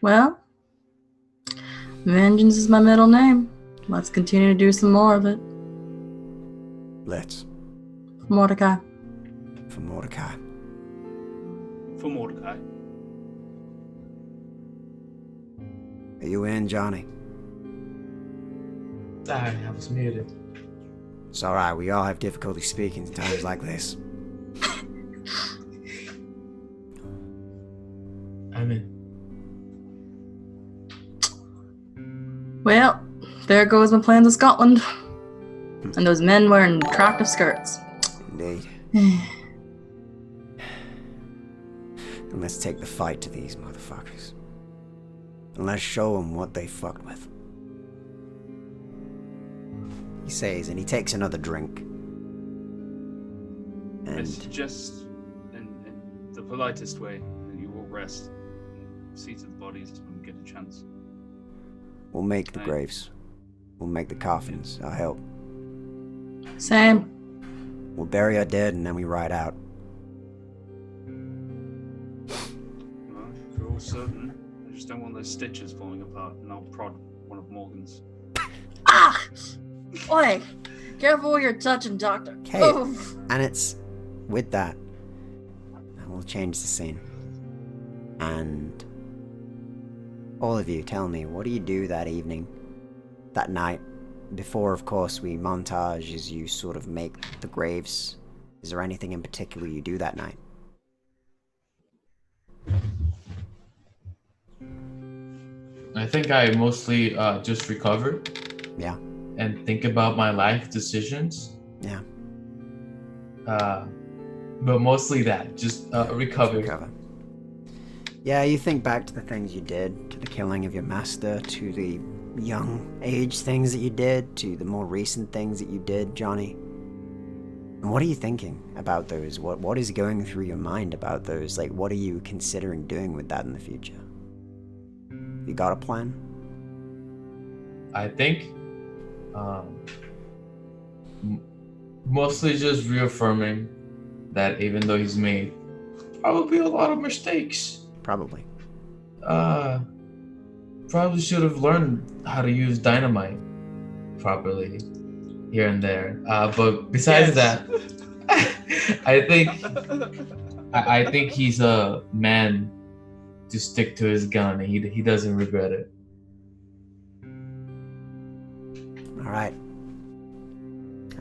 Speaker 2: Well, vengeance is my middle name. Let's continue to do some more of it.
Speaker 1: Let's.
Speaker 2: Mordecai.
Speaker 1: For Mordecai.
Speaker 3: For Mordecai.
Speaker 1: Are you in, Jonny?
Speaker 5: I was muted.
Speaker 1: It's alright, we all have difficulty speaking in times like this.
Speaker 5: I'm in.
Speaker 2: Well, there goes my plans of Scotland. And those men wearing attractive skirts.
Speaker 1: Indeed. And let's take the fight to these motherfuckers. And let's show them what they fucked with. He says, and he takes another drink.
Speaker 3: I
Speaker 1: And
Speaker 3: suggest, in the politest way, that you all rest and see to the bodies when we get a chance.
Speaker 1: we'll make the
Speaker 3: Right.
Speaker 1: graves. We'll make the coffins. I'll help.
Speaker 2: Same.
Speaker 1: We'll bury our dead and then we ride out.
Speaker 3: Well, if you're all certain, I just don't want those stitches falling apart, and I'll prod one of Morgan's.
Speaker 2: Ah! Oi! Careful where you're touching, Doctor.
Speaker 1: Okay.
Speaker 2: Oof.
Speaker 1: And it's with that, we'll change the scene. And all of you, tell me, what do you do that evening, that night? Before, of course, we montage as you sort of make the graves. Is there anything in particular you do that night?
Speaker 5: I think I mostly just recover
Speaker 1: Yeah,
Speaker 5: and think about my life decisions.
Speaker 1: yeah.
Speaker 5: But mostly that, just recover.
Speaker 1: Recover. Yeah, you think back to the things you did, to the killing of your master, to the young age things that you did, to the more recent things that you did, Jonny. And what are you thinking about those? What is going through your mind about those? Like, what are you considering doing with that in the future? You got a plan?
Speaker 5: I think mostly just reaffirming that even though he's made probably a lot of mistakes,
Speaker 1: Probably.
Speaker 5: probably should have learned how to use dynamite properly here and there. But besides that, I think he's a man to stick to his gun. He doesn't regret it.
Speaker 1: All right.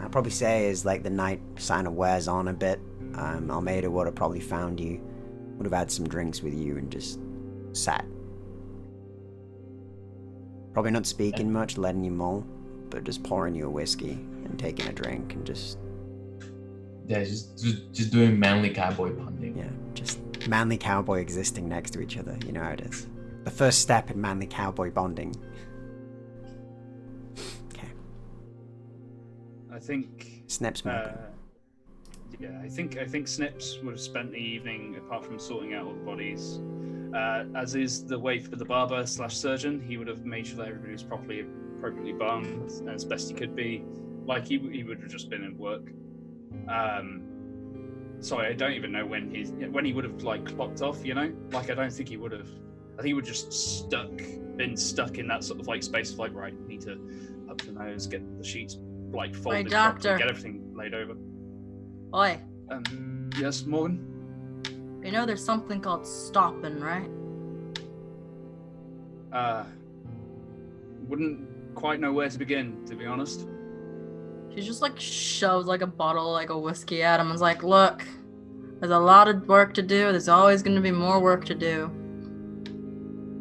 Speaker 1: I'll probably say is like the night kind of wears on a bit. Almeida would have probably found you, would have had some drinks with you and just sat. Probably not speaking much, letting you mull, but just pouring you a whiskey and taking a drink and just,
Speaker 5: Yeah, just doing manly cowboy bonding.
Speaker 1: yeah, just manly cowboy existing next to each other. You know how it is. The first step in manly cowboy bonding. Okay.
Speaker 3: I think.
Speaker 1: Snips Morgan.
Speaker 3: Yeah, I think Snips would have spent the evening, apart from sorting out all the bodies, as is the way for the barber / surgeon. He would have made sure that everybody was appropriately bound as best he could be. Like he would have just been at work. Sorry, I don't even know when he would have like clocked off. You know, like I don't think he would have. I think he would just been stuck in that sort of like space of like, right, need to up the nose, get the sheets like folded
Speaker 2: doctor.
Speaker 3: properly, get everything laid over.
Speaker 2: Oi,
Speaker 3: Yes, Morgan?
Speaker 2: you know there's something called stopping, right?
Speaker 3: Wouldn't quite know where to begin, to be honest.
Speaker 2: She just like shoves like a bottle, like a whiskey at him and is like, look, there's a lot of work to do. There's always going to be more work to do.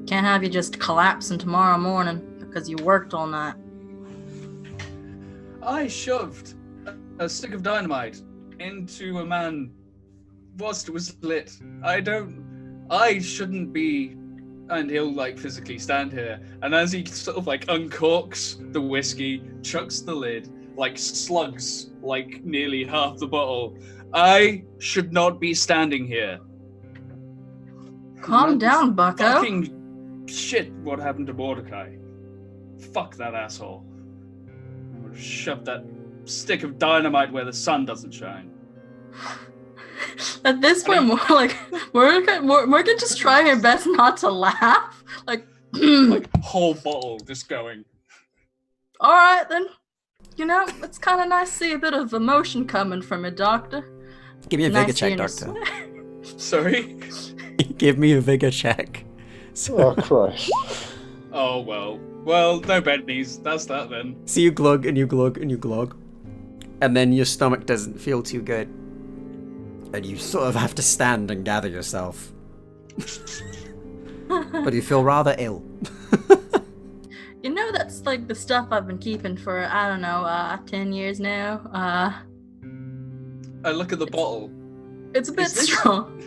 Speaker 2: Can't have you just collapsing tomorrow morning because you worked all night.
Speaker 3: I shoved a stick of dynamite into a man whilst it was lit. I shouldn't be, and he'll like physically stand here, and as he sort of like uncorks the whiskey, chucks the lid, like slugs like nearly half the bottle, I should not be standing here.
Speaker 2: Calm down, bucko.
Speaker 3: Fucking shit, what happened to Mordecai? Fuck that asshole. I would have shoved that stick of dynamite where the sun doesn't shine.
Speaker 2: At this point, more like Morgan just trying her best not to laugh. Like,
Speaker 3: Like whole bottle just going.
Speaker 2: all right then. You know, it's kind of nice to see a bit of emotion coming from a doctor.
Speaker 1: Give me a
Speaker 2: Nice
Speaker 1: vigor check,
Speaker 2: seeing you
Speaker 1: Doctor.
Speaker 3: Sorry?
Speaker 1: Give me a vigor check.
Speaker 4: Oh, Christ.
Speaker 3: Oh, well. Well, no bent knees. That's that then.
Speaker 1: So you glug and you glug and you glug. And then your stomach doesn't feel too good. And you sort of have to stand and gather yourself. But you feel rather ill.
Speaker 2: You know, that's like the stuff I've been keeping for, I don't know, 10 years now.
Speaker 3: I look at the bottle.
Speaker 2: It's a bit
Speaker 3: Is this-
Speaker 2: strong.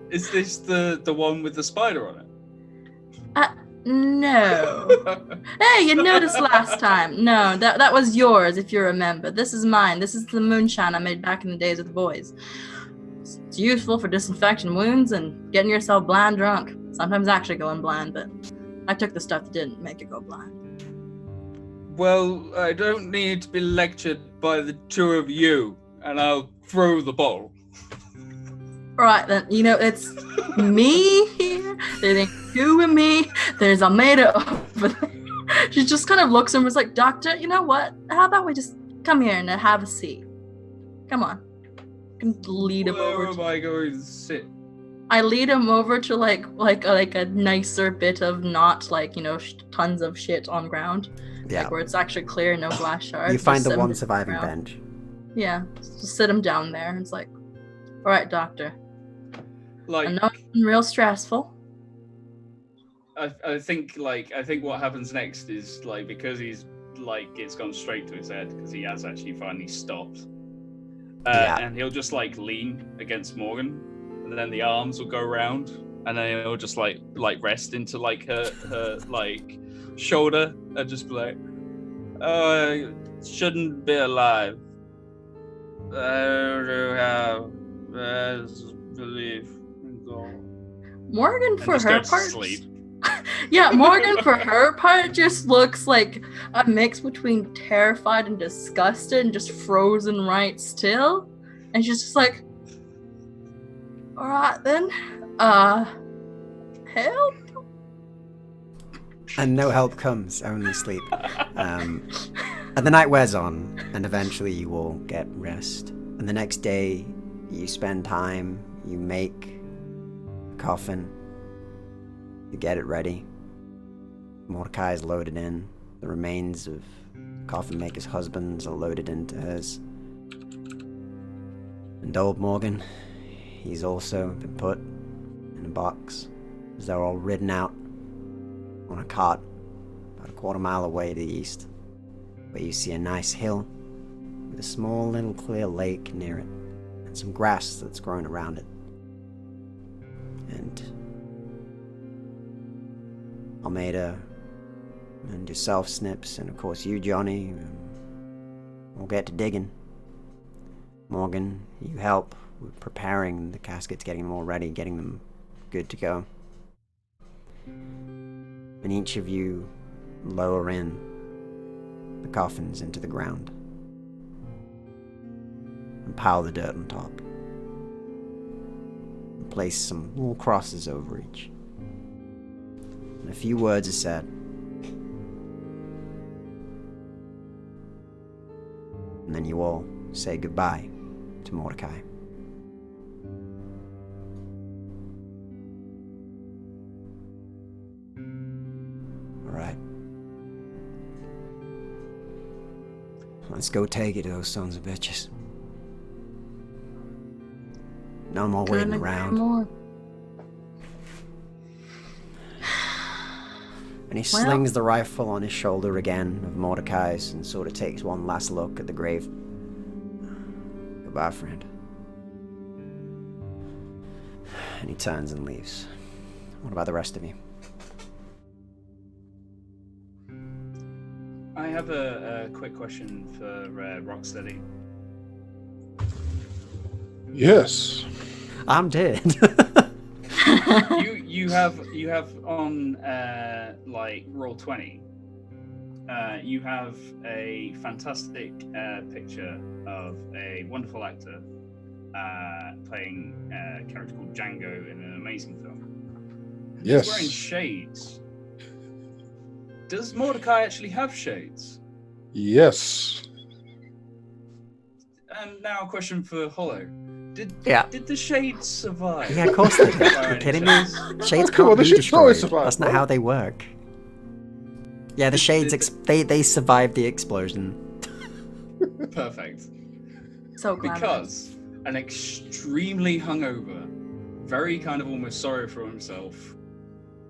Speaker 3: Is this the one with the spider on it?
Speaker 2: No. Hey, you noticed last time. No, that was yours, if you remember. This is mine. This is the moonshine I made back in the days with the boys. It's useful for disinfecting wounds and getting yourself blind drunk. Sometimes actually going blind, but I took the stuff that didn't make it go blind.
Speaker 3: Well, I don't need to be lectured by the two of you, and I'll throw the bottle.
Speaker 2: Alright then, it's me here. There ain't you and me. There's Almeida over there. She just kind of looks and was like, Doctor, you know what? How about we just come here and have a seat? Come on. I can lead him
Speaker 3: Where
Speaker 2: over.
Speaker 3: am I going to sit?
Speaker 2: I lead him over to like a nicer bit of not tons of shit on ground.
Speaker 1: Yeah.
Speaker 2: Like where it's actually clear, no glass shards.
Speaker 1: You find
Speaker 2: Just
Speaker 1: the
Speaker 2: sit
Speaker 1: one
Speaker 2: him
Speaker 1: surviving
Speaker 2: down.
Speaker 1: bench.
Speaker 2: Yeah, just sit him down there. It's like, all right, Doctor.
Speaker 3: Like,
Speaker 2: I know it's been real stressful.
Speaker 3: I think what happens next is like, because he's like, it's gone straight to his head because he has actually finally stopped. And he'll just like lean against Morgan, and then the arms will go around, and then he'll just like rest into like her like shoulder and just be like, "Oh, I shouldn't be alive. I don't have belief in God."
Speaker 2: Morgan, for
Speaker 3: just
Speaker 2: her
Speaker 3: go to
Speaker 2: part,
Speaker 3: sleep.
Speaker 2: yeah, Morgan, for her part, just looks like a mix between terrified and disgusted and just frozen right still. And she's just like, all right then, help?
Speaker 1: And no help comes, only sleep. And the night wears on, and eventually you all get rest. And the next day, you spend time, you make a coffin, you get it ready. Mordecai is loaded in. The remains of coffin maker's husbands are loaded into hers. And old Morgan, he's also been put in a box, as they're all ridden out on a cart about a quarter mile away to the east, where you see a nice hill with a small little clear lake near it, and some grass that's grown around it. And Almeida and yourself, Snips, and of course you, Jonny, we'll get to digging. Morgan, you help with preparing the caskets, getting them all ready, getting them good to go. And each of you lower in the coffins into the ground and pile the dirt on top. And place some little crosses over each. And a few words are said. And then you all say goodbye to Mordecai. Alright. Let's go take it to those sons of bitches. No more waiting
Speaker 2: Couldn't agree
Speaker 1: around.
Speaker 2: more.
Speaker 1: And he slings the rifle on his shoulder again of Mordecai's and sort of takes one last look at the grave. Goodbye, friend. And he turns and leaves. What about the rest of you?
Speaker 3: I have a quick question for Rocksteady.
Speaker 4: Yes.
Speaker 1: I'm dead.
Speaker 3: You have on like Roll20. You have a fantastic picture of a wonderful actor playing a character called Django in an amazing film.
Speaker 4: Yes.
Speaker 3: He's wearing shades. Does Mordecai actually have shades?
Speaker 4: Yes.
Speaker 3: And now a question for Hollow. Did the shades survive?
Speaker 1: Yeah, of course they did.
Speaker 3: By
Speaker 1: Are you
Speaker 3: any
Speaker 1: kidding me?
Speaker 3: chance?
Speaker 1: Shades
Speaker 4: Come on,
Speaker 1: can't
Speaker 4: the
Speaker 1: be
Speaker 4: shades always
Speaker 1: destroyed.
Speaker 4: survive,
Speaker 1: That's not
Speaker 4: bro.
Speaker 1: how they work. Yeah, the shades, they survived the explosion.
Speaker 3: Perfect.
Speaker 2: So glamorous.
Speaker 3: Because an extremely hungover, very kind of almost sorry for himself,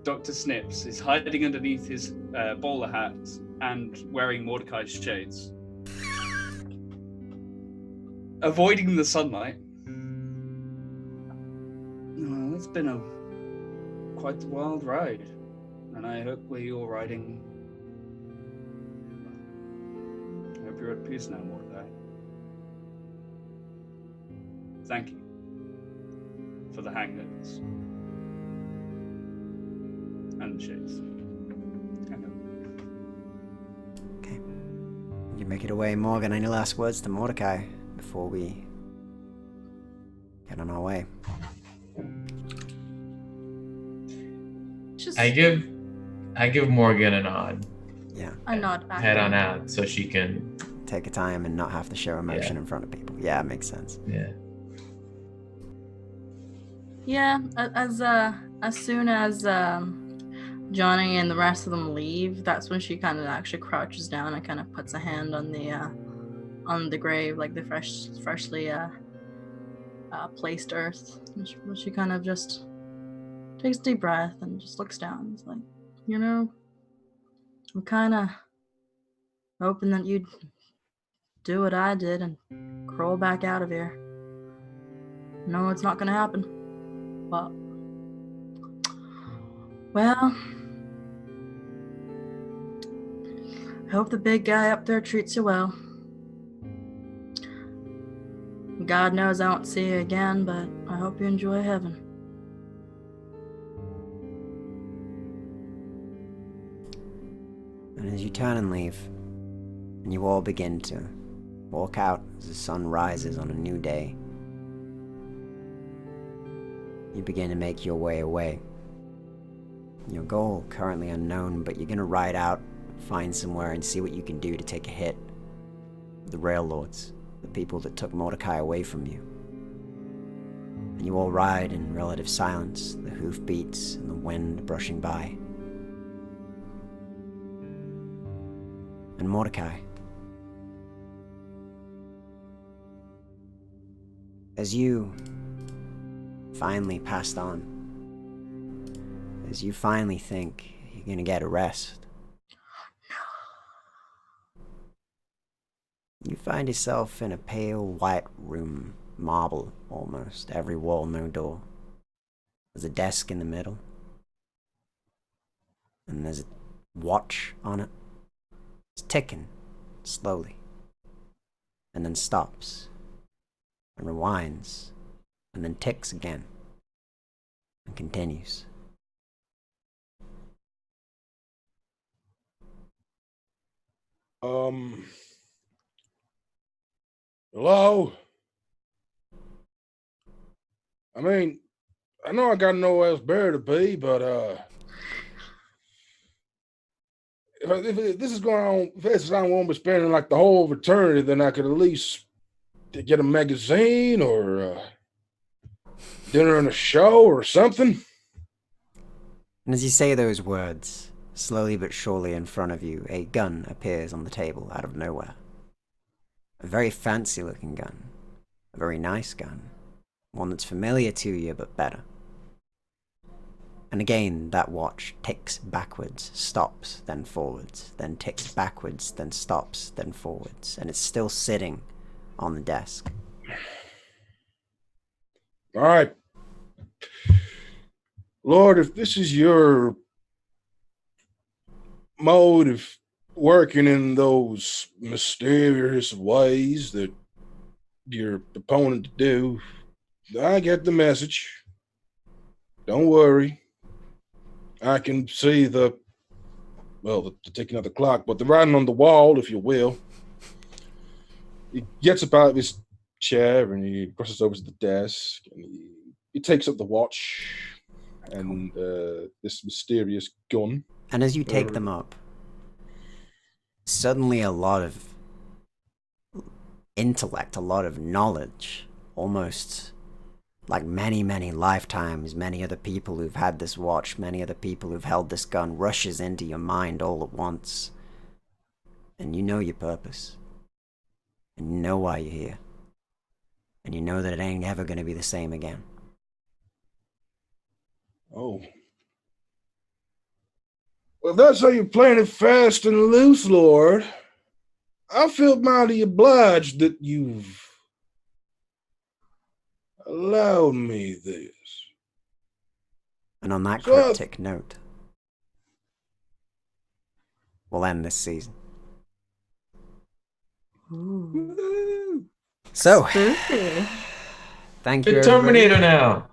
Speaker 3: Dr. Snips is hiding underneath his bowler hat and wearing Mordecai's shades. Avoiding the sunlight. Well, it's been quite the wild ride, and I hope where you're riding. I hope you're at peace now, Mordecai. Thank you for the hangovers and the shades.
Speaker 1: Okay. You make it away, Morgan. Any last words to Mordecai before we get on our way?
Speaker 2: Just
Speaker 5: I give Morgan a nod.
Speaker 1: Yeah.
Speaker 2: a nod back.
Speaker 5: Head on out so she can.
Speaker 1: Take a time and not have to show emotion in front of people. Yeah, it makes sense.
Speaker 5: Yeah.
Speaker 2: Yeah, as soon as Jonny and the rest of them leave, that's when she kind of actually crouches down and kind of puts a hand on the grave, like the freshly placed earth. And she kind of just takes a deep breath and just looks down. It's like, I'm kind of hoping that you'd do what I did and crawl back out of here. No, it's not gonna happen. But, well, I hope the big guy up there treats you well. God knows I won't see you again, but I hope you enjoy heaven.
Speaker 1: And as you turn and leave, and you all begin to walk out as the sun rises on a new day, you begin to make your way away. Your goal currently unknown, but you're gonna ride out, find somewhere, and see what you can do to take a hit. The rail lords, the people that took Mordecai away from you. And you all ride in relative silence, the hoof beats and the wind brushing by. And Mordecai, as you finally passed on, as you finally think you're gonna get a rest, you find yourself in a pale white room, marble almost, every wall, no door. There's a desk in the middle, and there's a watch on it. It's ticking slowly, and then stops, and rewinds, and then ticks again, and continues.
Speaker 4: Hello? I mean, I know I got nowhere else better to be, but if this is going on, if this is how I won't be spending like the whole of eternity, then I could at least get a magazine or dinner and a show or something.
Speaker 1: And as you say those words, slowly but surely in front of you, a gun appears on the table out of nowhere. A very fancy looking gun. A very nice gun. One that's familiar to you, but better. And again, that watch ticks backwards, stops, then forwards, then ticks backwards, then stops, then forwards, and it's still sitting on the desk.
Speaker 4: All right. Lord, if this is your mode of working in those mysterious ways that your opponent do, I get the message. Don't worry. I can see the ticking of the clock, but the writing on the wall, if you will. He gets up out of his chair and he crosses over to the desk and he takes up the watch and this mysterious gun.
Speaker 1: And as you take them up, suddenly a lot of intellect, a lot of knowledge, almost like many, many lifetimes, many other people who've had this watch, many other people who've held this gun, rushes into your mind all at once. And you know your purpose. And you know why you're here. And you know that it ain't ever gonna be the same again.
Speaker 4: Oh. Well, if that's how you're playing it fast and loose, Lord, I feel mighty obliged that you've allowed me this.
Speaker 1: And on that
Speaker 4: So
Speaker 1: cryptic note, we'll end this season.
Speaker 2: Ooh.
Speaker 1: So,
Speaker 2: Spooky.
Speaker 1: thank you,
Speaker 5: The
Speaker 1: everybody.
Speaker 5: Terminator now.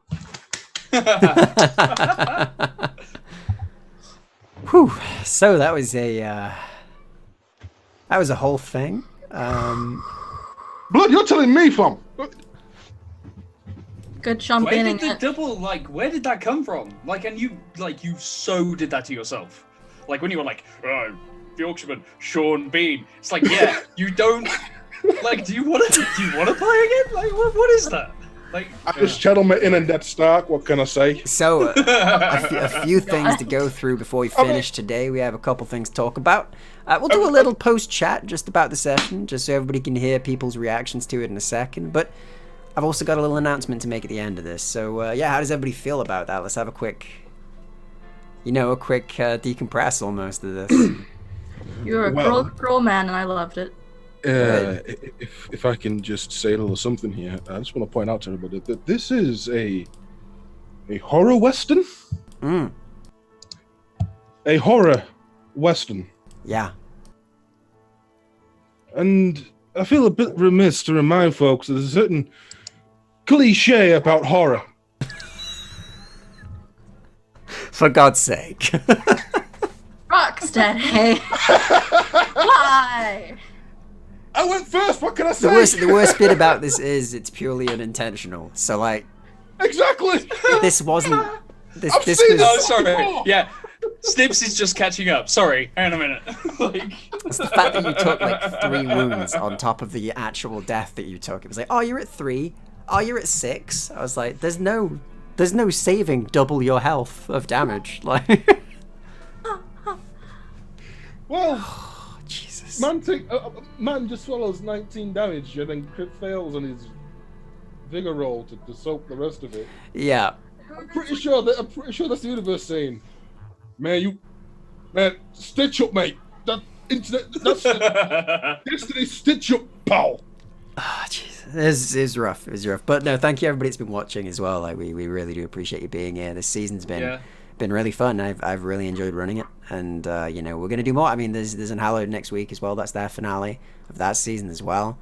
Speaker 1: Whew. So that was a whole thing.
Speaker 4: Blood, you're telling me, fam.
Speaker 2: Good champagning
Speaker 3: Where did the
Speaker 2: it.
Speaker 3: double, where did that come from? And you so did that to yourself. When you were like, oh, the Yorkshireman, Sean Bean. It's like, yeah, you don't, do you want to play again? What is that?
Speaker 4: I just channel my inner Ned Stark. What can I say?
Speaker 1: So, a few things to go through before we finish today. We have a couple things to talk about. We'll do a little post-chat just about the session, just so everybody can hear people's reactions to it in a second. But I've also got a little announcement to make at the end of this. So, yeah, how does everybody feel about that? Let's have a quick decompress almost of this.
Speaker 2: You were a cruel man, and I loved it.
Speaker 4: If I can just say a little something here, I just want to point out to everybody that this is a horror western. A horror western.
Speaker 1: Yeah.
Speaker 4: And I feel a bit remiss to remind folks that there's a certain cliche about horror.
Speaker 1: For God's sake.
Speaker 2: Rocksteady. Why?
Speaker 4: I went first. What can I say?
Speaker 1: The worst bit about this is it's purely unintentional. So
Speaker 4: Exactly.
Speaker 1: this wasn't. This
Speaker 4: I've
Speaker 1: this
Speaker 4: seen
Speaker 1: was.
Speaker 3: Oh,
Speaker 4: this.
Speaker 3: sorry. Yeah. Snips is just catching up. Sorry. Hang on a minute.
Speaker 1: It's the fact that you took 3 wounds on top of the actual death that you took. It was like, oh, you're at 3. Oh, you're at 6. I was like, there's no saving double your health of damage.
Speaker 4: Well.
Speaker 1: Jesus.
Speaker 4: Man just swallows 19 damage and then crit fails on his vigor roll to soak the rest of it.
Speaker 1: Yeah.
Speaker 4: I'm pretty sure that's the universe saying, man, stitch up, mate. That's Destiny stitch up, pal.
Speaker 1: Ah, jeez. It was rough. It was rough. But no, thank you everybody that's been watching as well. We really do appreciate you being here. This season's been really fun. I've really enjoyed running it, and we're gonna do more. I mean, there's an Hallowed next week as well. That's their finale of that season as well.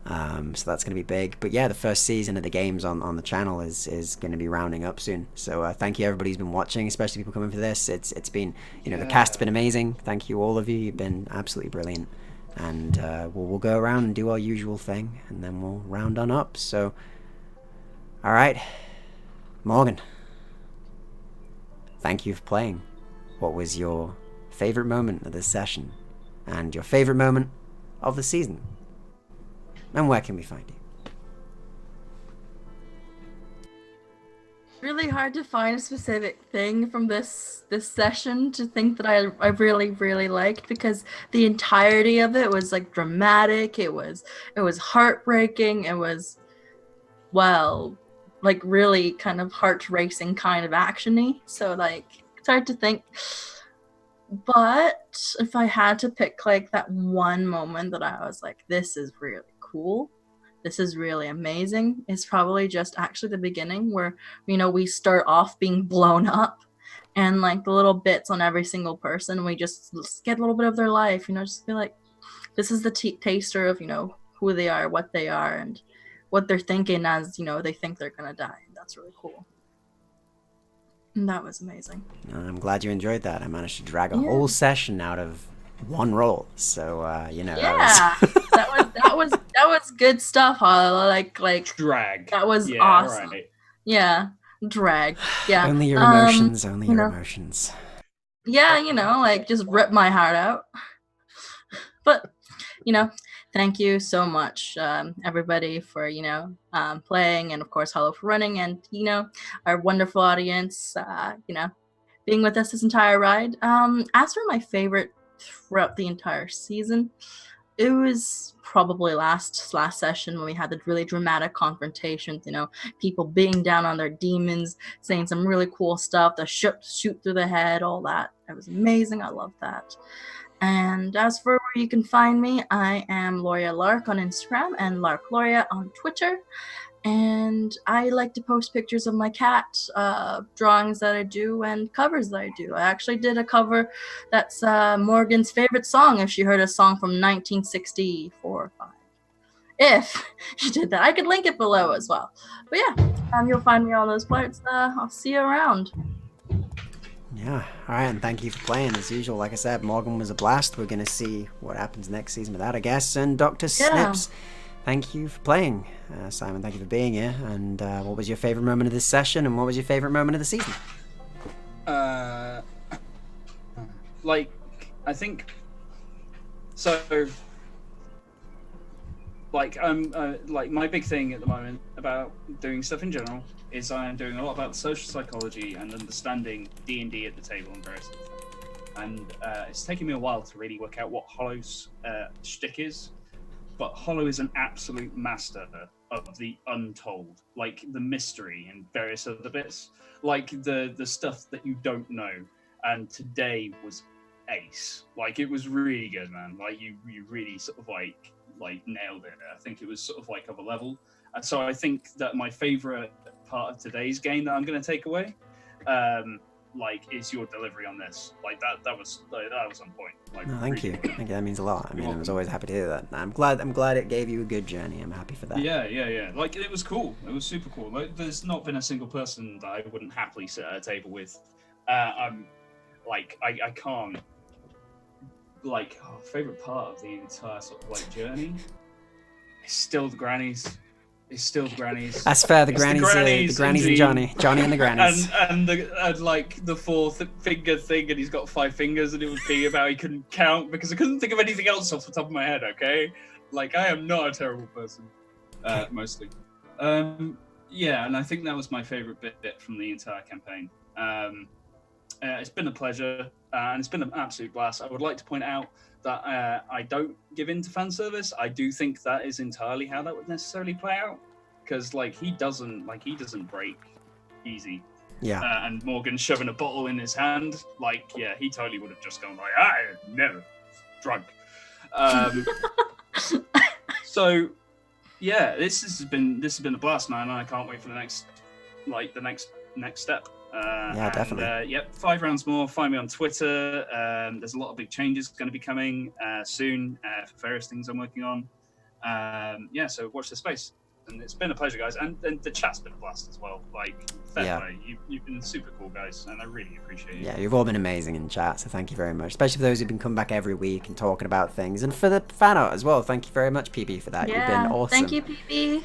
Speaker 1: So that's gonna be big. But yeah, the first season of the games on the channel is gonna be rounding up soon. So thank you everybody who's been watching, especially people coming for this. It's been the cast's been amazing. Thank you all of you. You've been absolutely brilliant. And we'll go around and do our usual thing, and then we'll round on up. So, all right, Morgan. Thank you for playing. What was your favorite moment of this session, and your favorite moment of the season? And where can we find you?
Speaker 2: Really hard to find a specific thing from this session to think that I really, really liked, because the entirety of it was dramatic. It was heartbreaking. It was really kind of heart racing kind of actiony. So it's hard to think. But if I had to pick that one moment that I was like, this is really cool, this is really amazing, it's probably just actually the beginning where we start off being blown up, and the little bits on every single person, we just get a little bit of their life, just feel like this is the taster of who they are, what they are, and what they're thinking as they think they're gonna die. That's really cool. And that was amazing.
Speaker 1: I'm glad you enjoyed that. I managed to drag a whole session out of one roll. So
Speaker 2: that was good stuff, huh?
Speaker 3: Drag.
Speaker 2: That was awesome.
Speaker 3: Right.
Speaker 2: Yeah, drag. Yeah.
Speaker 1: Only your emotions. Only your emotions.
Speaker 2: Yeah, just rip my heart out. But thank you so much, everybody, for playing, and of course Hollow for running, and our wonderful audience, being with us this entire ride. As for my favorite throughout the entire season, It was probably last session when we had the really dramatic confrontations, people being down on their demons, saying some really cool stuff, the shoot through the head, all that. It was amazing. I love that. And as for where you can find me, I am Loria Lark on Instagram and Lark Loria on Twitter. And I like to post pictures of my cat, drawings that I do, and covers that I do. I actually did a cover that's Morgan's favorite song, if she heard a song from 1964 or 5. If she did that. I could link it below as well. But yeah, you'll find me on those parts. I'll see you around.
Speaker 1: Yeah, all right, and thank you for playing as usual. Like I said, Morgan was a blast. We're going to see what happens next season with that, I guess. And Dr. Snips, thank you for playing. Simon, thank you for being here. And what was your favorite moment of this session, and what was your favorite moment of the season?
Speaker 3: I think so. My big thing at the moment about doing stuff in general is I am doing a lot about social psychology and understanding D&D at the table and various stuff. And it's taken me a while to really work out what Hollow's shtick is. But Hollow is an absolute master of the untold, like the mystery and various other bits, like the stuff that you don't know. And today was ace. Like, it was really good, man. Like, you really sort of like nailed it. I think it was sort of like of a level. And so I think that my favorite part of today's game that I'm going to take away, is your delivery on this. Like that was on point. Like,
Speaker 1: no, thank
Speaker 3: really
Speaker 1: you. Thank you. That means a lot. I mean, I was always happy to hear that. I'm glad it gave you a good journey. I'm happy for that.
Speaker 3: Yeah. Like, it was cool. It was super cool. Like, there's not been a single person that I wouldn't happily sit at a table with. I can't. Like, favorite part of the entire sort of like journey is still the grannies. It's still the grannies.
Speaker 1: That's fair. The grannies and Jonny and the grannies.
Speaker 3: and the fourth finger thing, and he's got 5 fingers, and it would be about he couldn't count because I couldn't think of anything else off the top of my head. Okay, like, I am not a terrible person, mostly. Yeah, and I think that was my favorite bit from the entire campaign. It's been a pleasure, and it's been an absolute blast. I would like to point out that I don't give in to fan service. I do think that is entirely how that would necessarily play out, because he doesn't break easy.
Speaker 1: Yeah.
Speaker 3: And Morgan shoving a bottle in his hand, he totally would have just gone I never drunk. So yeah, this has been a blast, man, and I can't wait for the next step.
Speaker 1: Yeah, definitely.
Speaker 3: 5 rounds more. Find me on Twitter. There's a lot of big changes going to be coming soon for various things I'm working on. So watch this space. And it's been a pleasure, guys. And the chat's been a blast as well. Fair play. You've been super cool, guys, and I really appreciate it.
Speaker 1: Yeah, you've all been amazing in chat, so thank you very much. Especially for those who've been coming back every week and talking about things. And for the fan art as well. Thank you very much, PB, for that.
Speaker 2: Yeah,
Speaker 1: You've been awesome.
Speaker 2: Thank you, PB.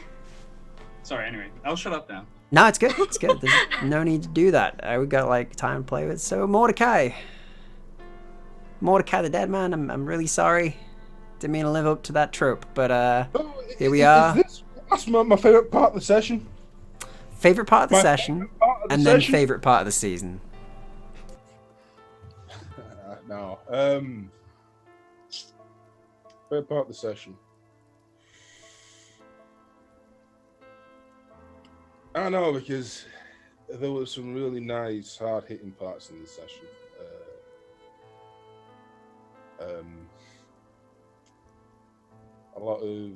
Speaker 3: Sorry, anyway. I'll shut up now.
Speaker 1: No, it's good. It's good. There's no need to do that. We got time to play with. So Mordecai the dead man. I'm really sorry. Didn't mean to live up to that trope, but here we are.
Speaker 4: That's my favorite part of the session.
Speaker 1: Favorite part of the session, and then favorite part of the season.
Speaker 4: No. Favorite part of the session. I don't know, because there were some really nice, hard-hitting parts in the session. A lot of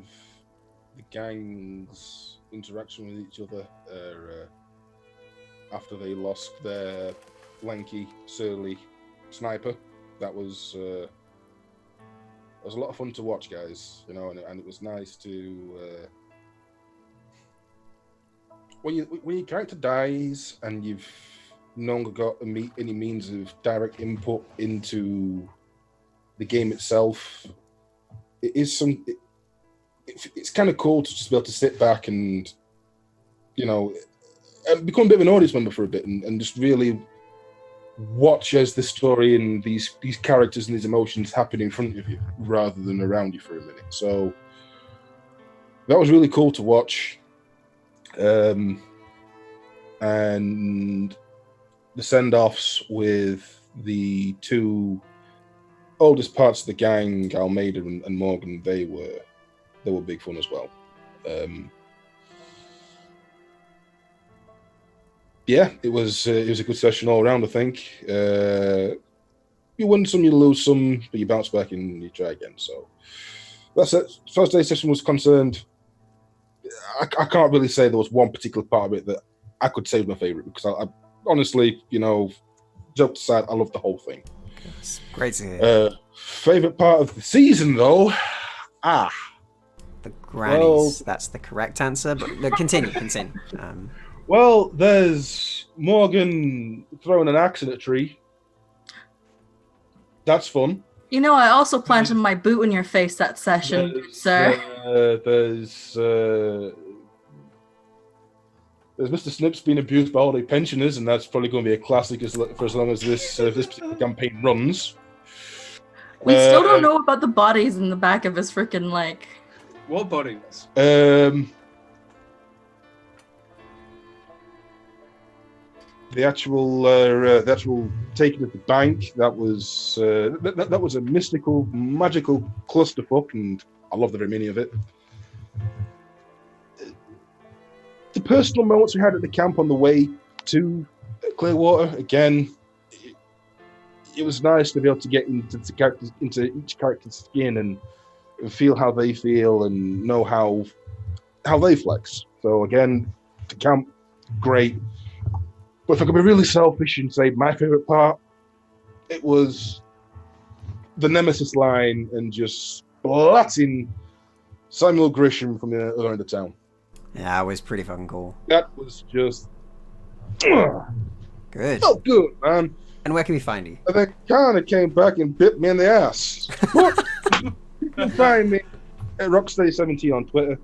Speaker 4: the gang's interaction with each other after they lost their lanky, surly sniper. That was a lot of fun to watch, guys. And it was nice to. When your character dies and you've no longer got any means of direct input into the game itself, it's kind of cool to just be able to sit back and become a bit of an audience member for a bit and just really watch as the story and these characters and these emotions happen in front of you rather than around you for a minute. So that was really cool to watch. And the send-offs with the 2 oldest parts of the gang, Almeida and Morgan, they were big fun as well. Yeah, it was a good session all around. I think you win some, you lose some, but you bounce back and you try again. So that's it. As far as today's session was concerned, I can't really say there was one particular part of it that I could say was my favorite, because I honestly, joke aside, I love the whole thing.
Speaker 1: It's great to hear.
Speaker 4: Favorite part of the season, though,
Speaker 1: the grannies. That's the correct answer. But continue.
Speaker 4: Well, there's Morgan throwing an axe in a tree. That's fun.
Speaker 2: I also planted my boot in your face that session, sir.
Speaker 4: There's Mr. Snips being abused by all the pensioners, and that's probably going to be a classic for as long as this particular campaign runs.
Speaker 2: We still don't know about the bodies in the back of his freaking
Speaker 3: What bodies?
Speaker 4: The actual taking of the bank, that was a mystical, magical clusterfuck, and I love the remaining of it. The personal moments we had at the camp on the way to Clearwater, again, it was nice to be able to get into each character's skin and feel how they feel and know how they flex. So again, the camp, great. But if I could be really selfish and say my favorite part, it was the Nemesis line and just splatting Samuel Grisham from the other end of town.
Speaker 1: Yeah, it was pretty fucking cool.
Speaker 4: That was just
Speaker 1: good.
Speaker 4: So good, man.
Speaker 1: And where can we find you?
Speaker 4: And then kind of came back and bit me in the ass. You can find me at Rocksteady17 on Twitter,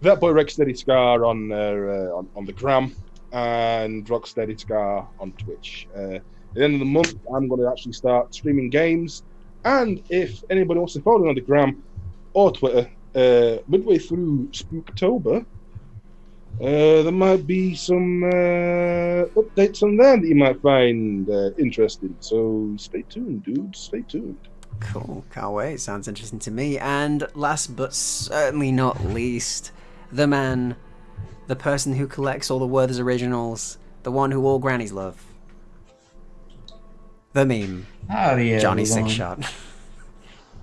Speaker 4: that boy Rocksteady Scar on the gram, and Rocksteady Scar on Twitch. At the end of the month, I'm going to actually start streaming games, and if anybody wants to follow me on the gram or Twitter, midway through Spooktober, there might be some updates on there that you might find interesting. So stay tuned, dude. Stay tuned.
Speaker 1: Cool. Can't wait. Sounds interesting to me. And last but certainly not least, the man, the person who collects all the Werther's originals, the one who all grannies love, the meme,
Speaker 5: Howdy,
Speaker 1: Jonny
Speaker 5: everyone.
Speaker 1: Sixshot.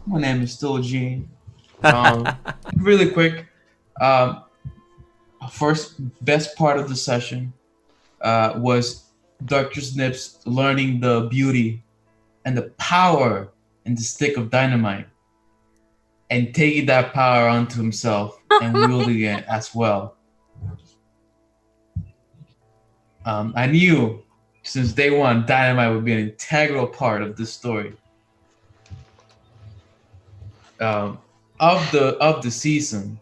Speaker 5: My name is still Gene. Really quick, first best part of the session was Dr. Snips learning the beauty and the power in the stick of dynamite and taking that power onto himself and wielding it as well. I knew since day one dynamite would be an integral part of this story. Of the season,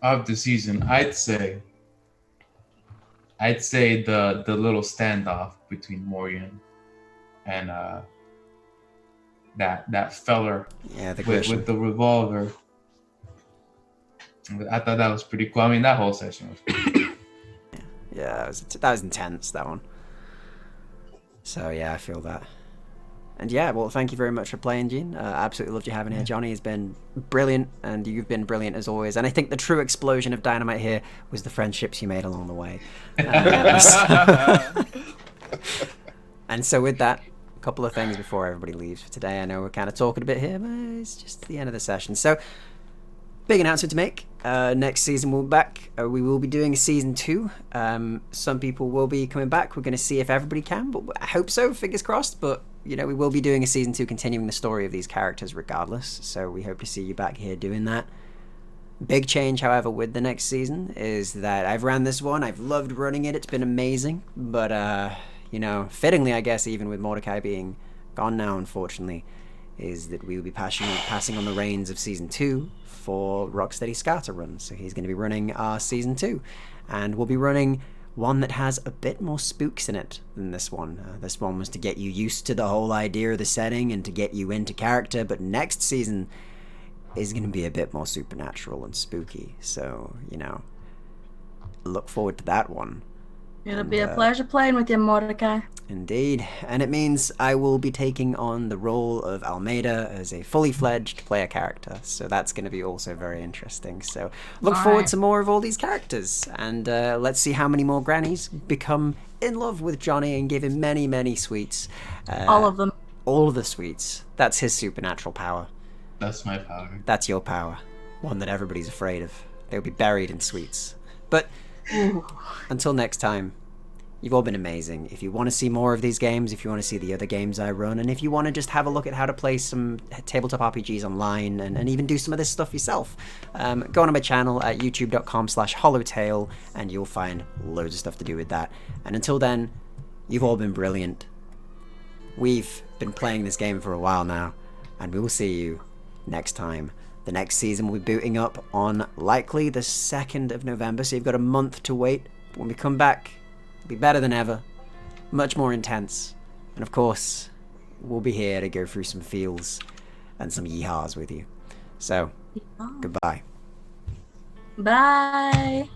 Speaker 5: I'd say the little standoff between Morgan and that feller with the revolver. I thought that was pretty cool. I mean, that whole session was pretty cool.
Speaker 1: Yeah, that was intense, that one. So yeah, I feel that. And yeah, well, thank you very much for playing, Gene. Absolutely loved you having here. Jonny has been brilliant, and you've been brilliant as always. And I think the true explosion of dynamite here was the friendships you made along the way. And so with that, a couple of things before everybody leaves for today. I know we're kind of talking a bit here, but it's just the end of the session. So, big announcement to make. Next season we'll be back. We will be doing a season 2. Some people will be coming back. We're going to see if everybody can, but I hope so. Fingers crossed. But we will be doing a season 2, continuing the story of these characters regardless. So we hope to see you back here doing that. Big change, however, with the next season is that I've ran this one. I've loved running it. It's been amazing. But fittingly, I guess, even with Mordecai being gone now, unfortunately, is that we will be passing on the reins of season 2 for Rocksteady Scar to run. So he's going to be running our season 2, and we'll be running one that has a bit more spooks in it than this one. This one was to get you used to the whole idea of the setting and to get you into character, but next season is going to be a bit more supernatural and spooky. So, look forward to that one.
Speaker 2: It'll be a pleasure playing with you, Mordecai.
Speaker 1: Indeed. And it means I will be taking on the role of Almeida as a fully fledged player character. So that's going to be also very interesting. So look forward to more of all these characters. And let's see how many more grannies become in love with Jonny and give him many, many sweets.
Speaker 2: All of them.
Speaker 1: All of the sweets. That's his supernatural power.
Speaker 5: That's my power.
Speaker 1: That's your power. One that everybody's afraid of. They'll be buried in sweets. But until next time, you've all been amazing. If you want to see more of these games, if you want to see the other games I run, and if you want to just have a look at how to play some tabletop RPGs online and even do some of this stuff yourself, go on my channel at youtube.com/hollowtail and you'll find loads of stuff to do with that. And until then, you've all been brilliant. We've been playing this game for a while now, and we will see you next time. The next season will be booting up on likely the 2nd of November, so you've got a month to wait. But when we come back, it'll be better than ever, much more intense, and of course, we'll be here to go through some feels and some yeehaws with you. So, goodbye.
Speaker 2: Bye.